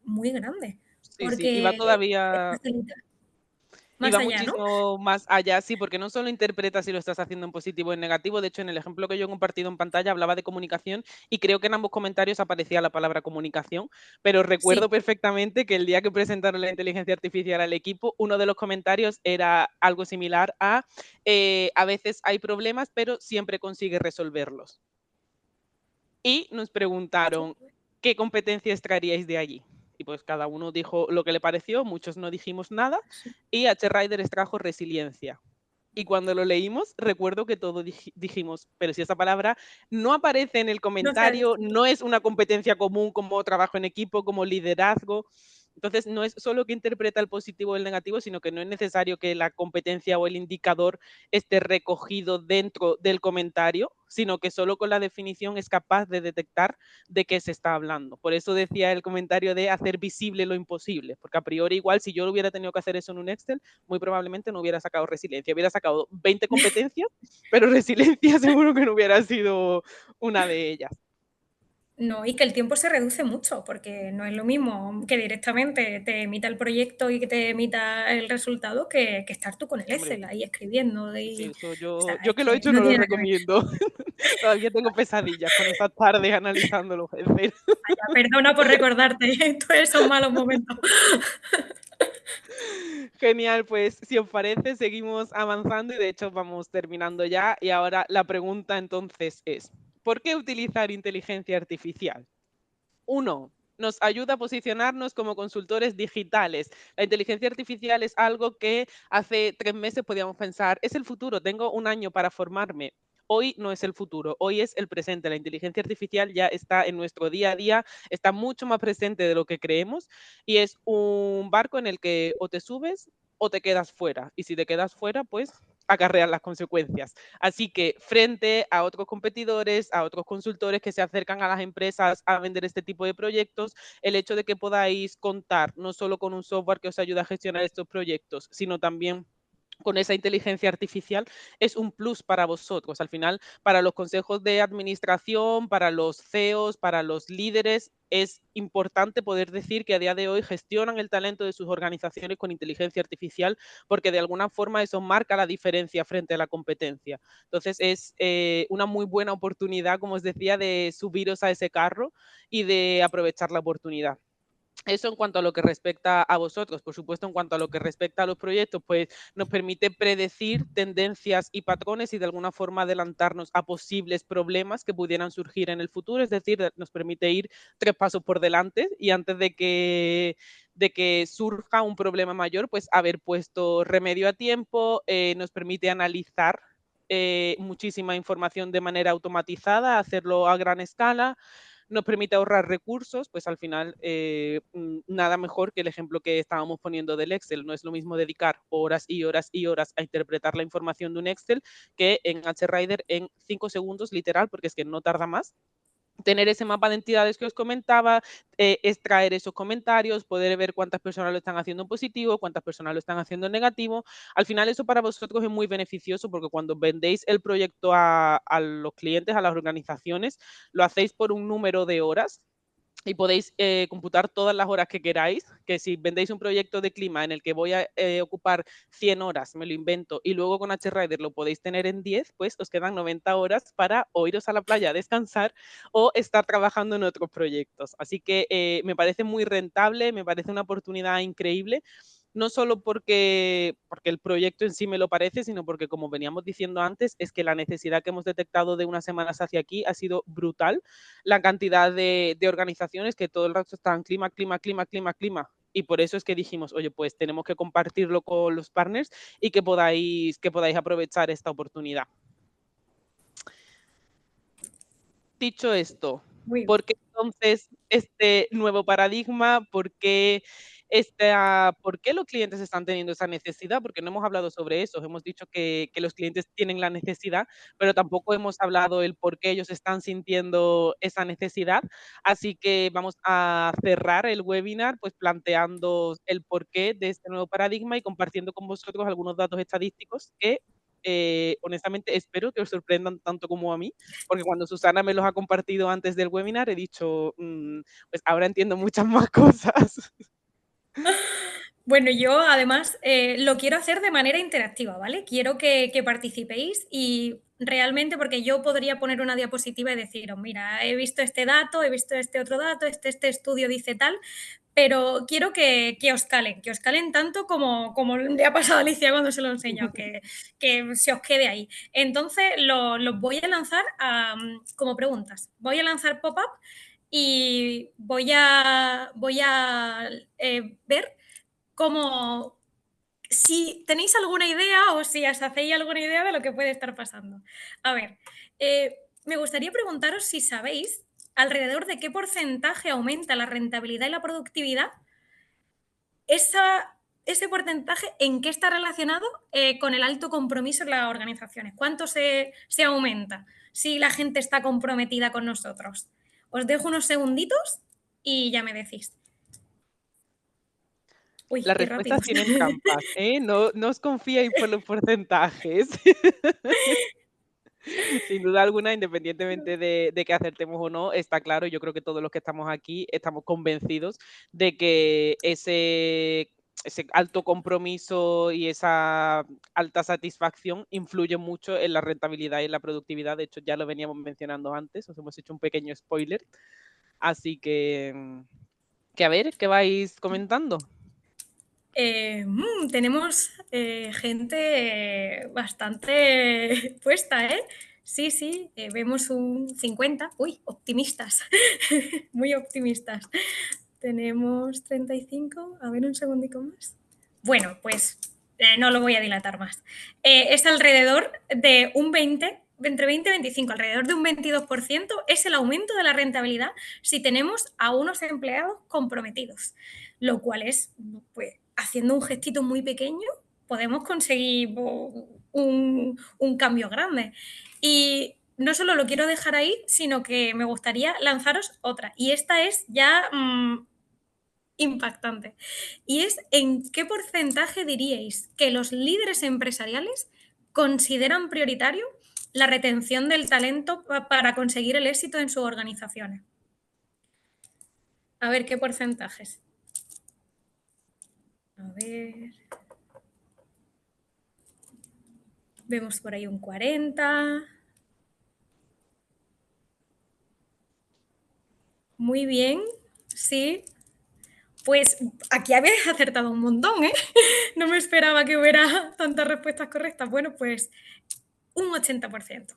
muy grande, Sí, sí, y va porque todavía. facilita Y más va allá, ¿no? muchísimo más allá, sí, porque no solo interpreta si lo estás haciendo en positivo o en negativo, de hecho, en el ejemplo que yo he compartido en pantalla hablaba de comunicación y creo que en ambos comentarios aparecía la palabra comunicación, pero recuerdo Sí, perfectamente que el día que presentaron la inteligencia artificial al equipo, uno de los comentarios era algo similar a veces hay problemas, pero siempre consigue resolverlos. Y nos preguntaron, ¿qué competencias traeríais de allí? Y pues cada uno dijo lo que le pareció, muchos no dijimos nada, sí. y H-Rider extrajo resiliencia. Y cuando lo leímos, recuerdo que todos dijimos, pero si esa palabra no aparece en el No se ha comentario, visto. no es una competencia común como trabajo en equipo, como liderazgo. Entonces, no es solo que interpreta el positivo o el negativo, sino que no es necesario que la competencia o el indicador esté recogido dentro del comentario, sino que solo con la definición es capaz de detectar de qué se está hablando. Por eso decía el comentario de hacer visible lo imposible, porque a priori igual si yo hubiera tenido que hacer eso en un Excel, muy probablemente no hubiera sacado resiliencia, hubiera sacado 20 competencias, pero resiliencia seguro que no hubiera sido una de ellas. No, y que el tiempo se reduce mucho, porque no es lo mismo que directamente te emita el proyecto y que te emita el resultado que estar tú con el Hombre, Excel ahí escribiendo. sí, eso O sea, yo es que lo he que hecho no no lo tiene nada que ver. recomiendo. Todavía tengo pesadillas con esas tardes analizando los Excel. Perdona por recordarte todos esos malos momentos. Genial, pues si os parece, seguimos avanzando y de hecho vamos terminando ya. Y ahora la pregunta entonces es, ¿por qué utilizar inteligencia artificial? Uno, nos ayuda a posicionarnos como consultores digitales. La inteligencia artificial es algo que hace 3 meses podíamos pensar, es el futuro, tengo un año para formarme. Hoy no es el futuro, hoy es el presente. La inteligencia artificial ya está en nuestro día a día, está mucho más presente de lo que creemos y es un barco en el que o te subes o te quedas fuera. Y si te quedas fuera, pues acarrean las consecuencias. Así que frente a otros competidores, a otros consultores que se acercan a las empresas a vender este tipo de proyectos, el hecho de que podáis contar no solo con un software que os ayude a gestionar estos proyectos, sino también con esa inteligencia artificial es un plus para vosotros. Al final, para los consejos de administración, para los CEOs, para los líderes, es importante poder decir que a día de hoy gestionan el talento de sus organizaciones con inteligencia artificial porque de alguna forma eso marca la diferencia frente a la competencia. Entonces es una muy buena oportunidad, como os decía, de subiros a ese carro y de aprovechar la oportunidad. Eso en cuanto a lo que respecta a vosotros. Por supuesto, en cuanto a lo que respecta a los proyectos, pues nos permite predecir tendencias y patrones y de alguna forma adelantarnos a posibles problemas que pudieran surgir en el futuro. Es decir, nos permite ir 3 pasos por delante y antes de que surja un problema mayor, pues haber puesto remedio a tiempo, nos permite analizar muchísima información de manera automatizada, hacerlo a gran escala, nos permite ahorrar recursos, pues al final nada mejor que el ejemplo que estábamos poniendo del Excel. No es lo mismo dedicar horas y horas y horas a interpretar la información de un Excel que en HRider en 5 segundos, literal, porque es que no tarda más tener ese mapa de entidades que os comentaba, extraer esos comentarios, poder ver cuántas personas lo están haciendo en positivo, cuántas personas lo están haciendo en negativo. Al final eso para vosotros es muy beneficioso porque cuando vendéis el proyecto a los clientes, a las organizaciones, lo hacéis por un número de horas y podéis computar todas las horas que queráis, que si vendéis un proyecto de clima en el que voy a ocupar 100 horas, me lo invento, y luego con HRider lo podéis tener en 10, pues os quedan 90 horas para o iros a la playa a descansar o estar trabajando en otros proyectos. Así que me parece muy rentable, me parece una oportunidad increíble no solo porque el proyecto en sí me lo parece, sino porque, como veníamos diciendo antes, es que la necesidad que hemos detectado de unas semanas hacia aquí ha sido brutal. La cantidad de organizaciones que todo el rato están clima, clima, clima, clima, clima. Y por eso es que dijimos, oye, pues tenemos que compartirlo con los partners y que podáis aprovechar esta oportunidad. Dicho esto, Muy bien. ¿por qué entonces este nuevo paradigma? ¿Por qué los clientes están teniendo esa necesidad? Porque no hemos hablado sobre eso. Hemos dicho que los clientes tienen la necesidad, pero tampoco hemos hablado el por qué ellos están sintiendo esa necesidad. Así que vamos a cerrar el webinar, pues planteando el porqué de este nuevo paradigma y compartiendo con vosotros algunos datos estadísticos que honestamente espero que os sorprendan tanto como a mí, porque cuando Susana me los ha compartido antes del webinar he dicho, pues ahora entiendo muchas más cosas. Bueno, yo además lo quiero hacer de manera interactiva, ¿vale? Quiero que participéis y realmente, porque yo podría poner una diapositiva y deciros, mira, he visto este dato, he visto este otro dato, este estudio dice tal, pero quiero que os calen tanto como le ha pasado a Alicia cuando se lo he enseñado, que se os quede ahí. Entonces, los voy a lanzar como preguntas. Voy a lanzar pop-up y voy a ver cómo, si tenéis alguna idea o si os hacéis alguna idea de lo que puede estar pasando. A ver, me gustaría preguntaros si sabéis alrededor de qué porcentaje aumenta la rentabilidad y la productividad. Ese porcentaje, ¿en qué está relacionado con el alto compromiso en las organizaciones? ¿Cuánto se aumenta si la gente está comprometida con nosotros? Os dejo unos segunditos y ya me decís. Uy, Las qué rápido. respuestas tienen trampas, ¿eh? No os confiéis por los porcentajes. Sin duda alguna, independientemente de que acertemos o no, está claro, yo creo que todos los que estamos aquí estamos convencidos de que ese alto compromiso y esa alta satisfacción influye mucho en la rentabilidad y en la productividad. De hecho, ya lo veníamos mencionando antes, os hemos hecho un pequeño spoiler. Así que a ver, ¿qué vais comentando? Tenemos gente bastante puesta, ¿eh? Sí, sí, vemos un 50. Uy, optimistas, muy optimistas. Tenemos 35. A ver, un segundico más. Bueno, pues no lo voy a dilatar más. Es alrededor de un 20, entre 20 y 25, alrededor de un 22% es el aumento de la rentabilidad si tenemos a unos empleados comprometidos, lo cual es, pues, haciendo un gestito muy pequeño, podemos conseguir un cambio grande. Y no solo lo quiero dejar ahí, sino que me gustaría lanzaros otra. Y esta es ya impactante. Y es en qué porcentaje diríais que los líderes empresariales consideran prioritario la retención del talento para conseguir el éxito en sus organizaciones. A ver qué porcentajes. A ver. Vemos por ahí un 40. Muy bien. Sí. Pues aquí habéis acertado un montón, ¿eh? No me esperaba que hubiera tantas respuestas correctas. Bueno, pues un 80%.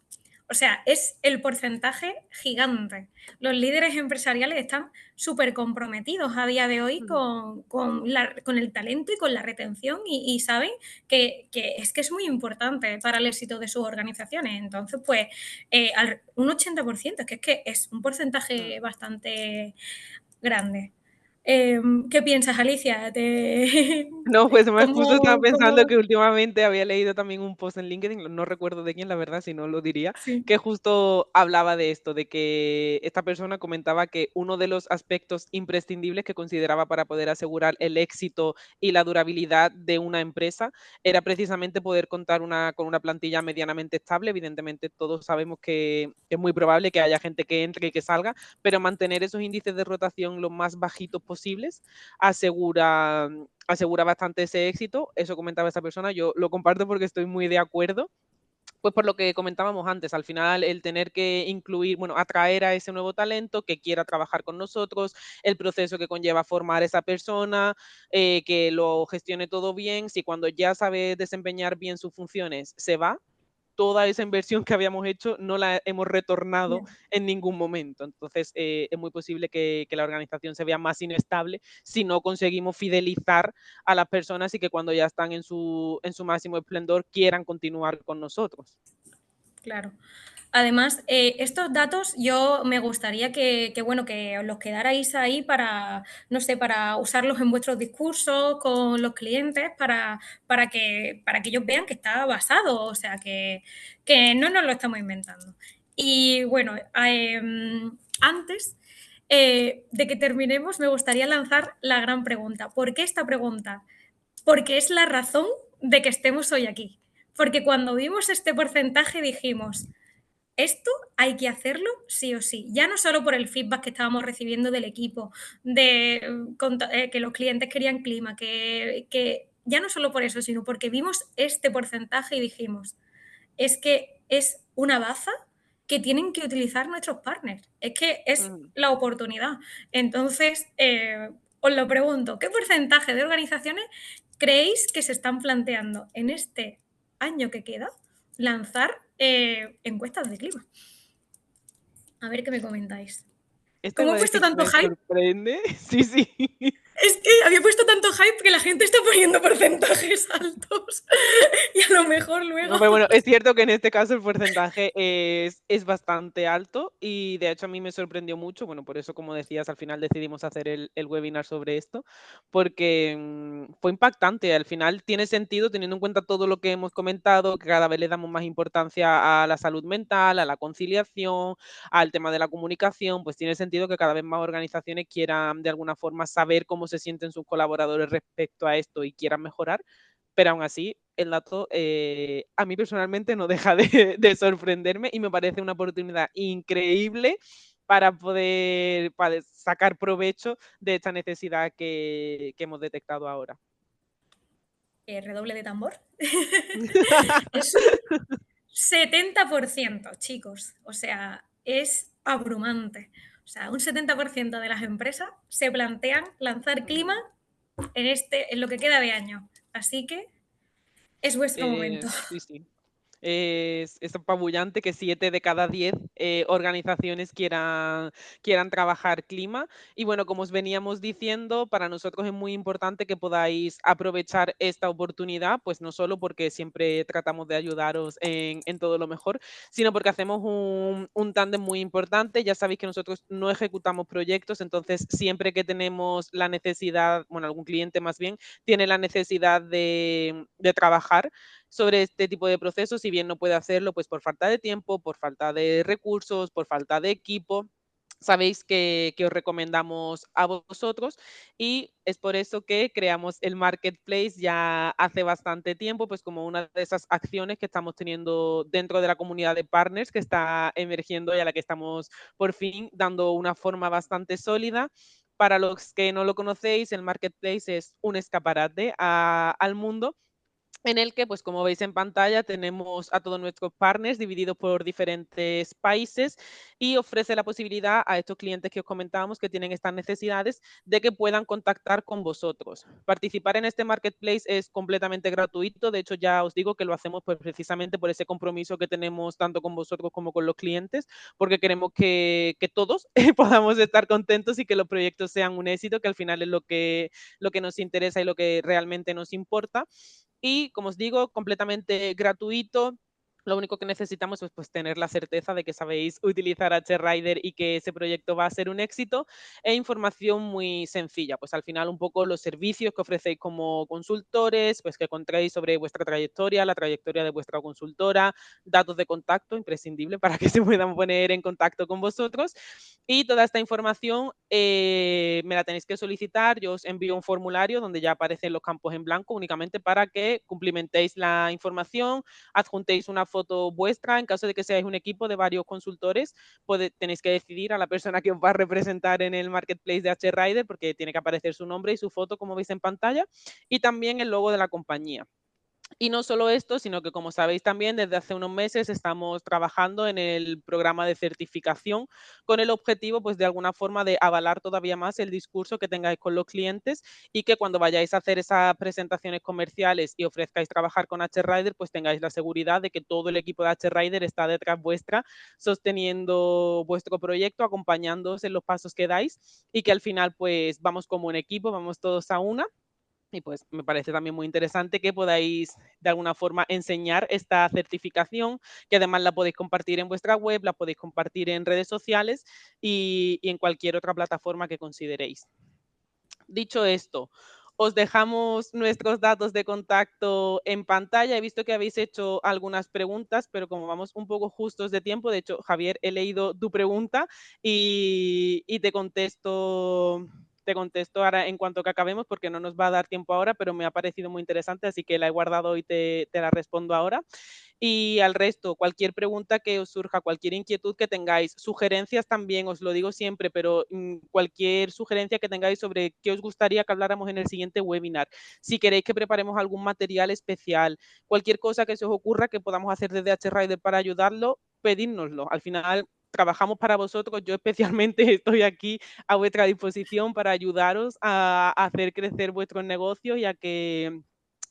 O sea, es el porcentaje gigante. Los líderes empresariales están súper comprometidos a día de hoy con el talento y con la retención y saben que es muy importante para el éxito de sus organizaciones. Entonces, pues, un 80%, es que es un porcentaje bastante grande. ¿Qué piensas, Alicia? No, pues más justo estaba pensando ¿Cómo? que últimamente había leído también un post en LinkedIn, no recuerdo de quién, la verdad, si no lo diría, Sí, que justo hablaba de esto, de que esta persona comentaba que uno de los aspectos imprescindibles que consideraba para poder asegurar el éxito y la durabilidad de una empresa era precisamente poder contar con una plantilla medianamente estable. Evidentemente, todos sabemos que es muy probable que haya gente que entre y que salga, pero mantener esos índices de rotación lo más bajitos posibles asegura bastante ese éxito. Eso comentaba esta persona, yo lo comparto porque estoy muy de acuerdo. Pues por lo que comentábamos antes, al final el tener que incluir, bueno, atraer a ese nuevo talento que quiera trabajar con nosotros, el proceso que conlleva formar esa persona, que lo gestione todo bien, si cuando ya sabe desempeñar bien sus funciones se va, toda esa inversión que habíamos hecho no la hemos retornado yeah. en ningún momento. Entonces, es muy posible que la organización se vea más inestable si no conseguimos fidelizar a las personas y que cuando ya están en su máximo esplendor quieran continuar con nosotros. Claro. Además, estos datos yo me gustaría bueno, que os los quedarais ahí para, no sé, para usarlos en vuestros discursos con los clientes, para que ellos vean que está basado, o sea, que no nos lo estamos inventando. Y bueno, antes de que terminemos, me gustaría lanzar la gran pregunta. ¿Por qué esta pregunta? Porque es la razón de que estemos hoy aquí. Porque cuando vimos este porcentaje dijimos, esto hay que hacerlo sí o sí, ya no solo por el feedback que estábamos recibiendo del equipo, que los clientes querían clima, que ya no solo por eso, sino porque vimos este porcentaje y dijimos, es que es una baza que tienen que utilizar nuestros partners, es que es Ujú. la oportunidad. Entonces, os lo pregunto, ¿qué porcentaje de organizaciones creéis que se están planteando en este año que queda lanzar encuestas de clima? A ver qué me comentáis. Esto ¿Cómo iba he a puesto decir que tanto me hype? sorprende. Sí, sí. Es que había puesto tanto hype que la gente está poniendo porcentajes altos y a lo mejor No, luego... pero bueno, es cierto que en este caso el porcentaje es bastante alto y de hecho a mí me sorprendió mucho, bueno, por eso como decías, al final decidimos hacer el webinar sobre esto, porque fue impactante, al final tiene sentido teniendo en cuenta todo lo que hemos comentado, que cada vez le damos más importancia a la salud mental, a la conciliación, al tema de la comunicación, pues tiene sentido que cada vez más organizaciones quieran de alguna forma saber cómo se sienten sus colaboradores respecto a esto y quieran mejorar, pero aún así el dato a mí personalmente no deja de sorprenderme y me parece una oportunidad increíble para sacar provecho de esta necesidad que hemos detectado ahora. Redoble de tambor. Es un 70%, chicos. O sea, es abrumante. O sea, un 70% de las empresas se plantean lanzar clima Ujú. en lo que queda de año. Así que es vuestro momento. Sí, sí. Es apabullante que 7 de cada 10 organizaciones quieran trabajar clima. Y bueno, como os veníamos diciendo, para nosotros es muy importante que podáis aprovechar esta oportunidad, pues no solo porque siempre tratamos de ayudaros en todo lo mejor, sino porque hacemos un tándem muy importante. Ya sabéis que nosotros no ejecutamos proyectos, entonces siempre que tenemos la necesidad, bueno, algún cliente más bien, tiene la necesidad de trabajar sobre este tipo de procesos, si bien no puede hacerlo, pues por falta de tiempo, por falta de recursos, por falta de equipo. Sabéis que os recomendamos a vosotros y es por eso que creamos el marketplace ya hace bastante tiempo, pues como una de esas acciones que estamos teniendo dentro de la comunidad de partners que está emergiendo y a la que estamos por fin dando una forma bastante sólida. Para los que no lo conocéis, el marketplace es un escaparate al mundo en el que, pues como veis en pantalla, tenemos a todos nuestros partners divididos por diferentes países y ofrece la posibilidad a estos clientes que os comentábamos que tienen estas necesidades de que puedan contactar con vosotros. Participar en este marketplace es completamente gratuito, de hecho ya os digo que lo hacemos pues precisamente por ese compromiso que tenemos tanto con vosotros como con los clientes, porque queremos que todos podamos estar contentos y que los proyectos sean un éxito, que al final es lo que nos interesa y lo que realmente nos importa. Y como os digo, completamente gratuito. Lo único que necesitamos es pues, tener la certeza de que sabéis utilizar HRider y que ese proyecto va a ser un éxito e información muy sencilla. Pues al final un poco los servicios que ofrecéis como consultores, pues que contéis sobre vuestra trayectoria, la trayectoria de vuestra consultora, datos de contacto imprescindible para que se puedan poner en contacto con vosotros y toda esta información me la tenéis que solicitar. Yo os envío un formulario donde ya aparecen los campos en blanco únicamente para que cumplimentéis la información, adjuntéis una foto vuestra. En caso de que seáis un equipo de varios consultores, tenéis que decidir a la persona que os va a representar en el marketplace de HRider porque tiene que aparecer su nombre y su foto, como veis en pantalla, y también el logo de la compañía. Y no solo esto, sino que como sabéis también, desde hace unos meses estamos trabajando en el programa de certificación con el objetivo, pues de alguna forma, de avalar todavía más el discurso que tengáis con los clientes y que cuando vayáis a hacer esas presentaciones comerciales y ofrezcáis trabajar con HRider, pues tengáis la seguridad de que todo el equipo de HRider está detrás vuestra, sosteniendo vuestro proyecto, acompañándoos en los pasos que dais y que al final, pues vamos como un equipo, vamos todos a una y pues me parece también muy interesante que podáis de alguna forma enseñar esta certificación, que además la podéis compartir en vuestra web, la podéis compartir en redes sociales y en cualquier otra plataforma que consideréis. Dicho esto, os dejamos nuestros datos de contacto en pantalla. He visto que habéis hecho algunas preguntas, pero como vamos un poco justos de tiempo, de hecho, Javier, he leído tu pregunta y te contesto ahora en cuanto que acabemos porque no nos va a dar tiempo ahora, pero me ha parecido muy interesante, así que la he guardado y te la respondo ahora. Y al resto, cualquier pregunta que os surja, cualquier inquietud que tengáis, sugerencias también, os lo digo siempre, pero cualquier sugerencia que tengáis sobre qué os gustaría que habláramos en el siguiente webinar, si queréis que preparemos algún material especial, cualquier cosa que se os ocurra que podamos hacer desde HRider para ayudarlo, pedírnoslo. Al final trabajamos para vosotros, yo especialmente estoy aquí a vuestra disposición para ayudaros a hacer crecer vuestros negocios y a que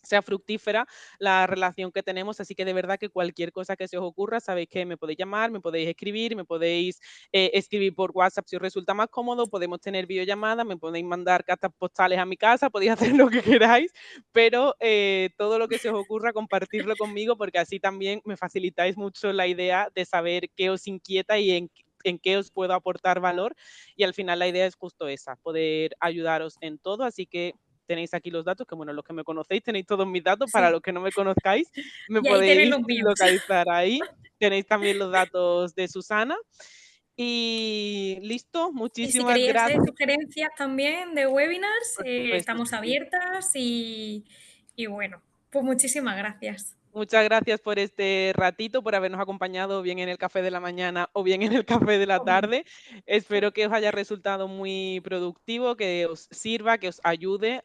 sea fructífera la relación que tenemos, así que de verdad que cualquier cosa que se os ocurra, sabéis que me podéis llamar, me podéis escribir, me podéis escribir por WhatsApp si os resulta más cómodo, podemos tener videollamadas, me podéis mandar cartas postales a mi casa, podéis hacer lo que queráis, pero todo lo que se os ocurra, compartirlo conmigo, porque así también me facilitáis mucho la idea de saber qué os inquieta y en qué os puedo aportar valor y al final la idea es justo esa, poder ayudaros en todo, así que tenéis aquí los datos, que bueno, los que me conocéis tenéis todos mis datos, para Sí, los que no me conozcáis, me y ahí tenéis podéis los míos. localizar ahí. Tenéis también los datos de Susana. Y listo, Y si muchísimas queréis hacer gracias, sugerencias también de webinars, por supuesto, estamos sí, sí. abiertas y bueno, pues muchísimas gracias. Muchas gracias por este ratito, por habernos acompañado bien en el café de la mañana o bien en el café de la tarde. Espero que os haya resultado muy productivo, que os sirva, que os ayude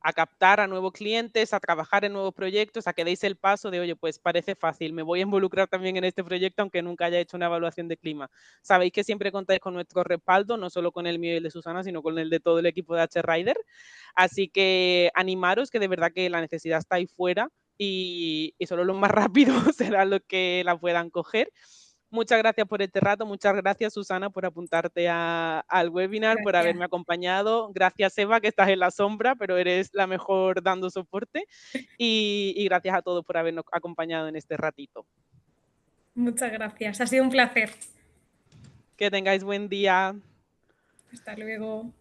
a captar a nuevos clientes, a trabajar en nuevos proyectos, a que deis el paso de, oye, pues parece fácil, me voy a involucrar también en este proyecto aunque nunca haya hecho una evaluación de clima. Sabéis que siempre contáis con nuestro respaldo, no solo con el mío y el de Susana, sino con el de todo el equipo de H-Rider. Así que animaros, que de verdad que la necesidad está ahí fuera y solo los más rápidos serán los que la puedan coger. Muchas gracias por este rato, muchas gracias Susana por apuntarte al webinar, por Gracias. haberme acompañado. Gracias Eva, que estás en la sombra, pero eres la mejor dando soporte. Y gracias a todos por habernos acompañado en este ratito. Muchas gracias. Ha sido un placer. Que tengáis buen día. Hasta luego.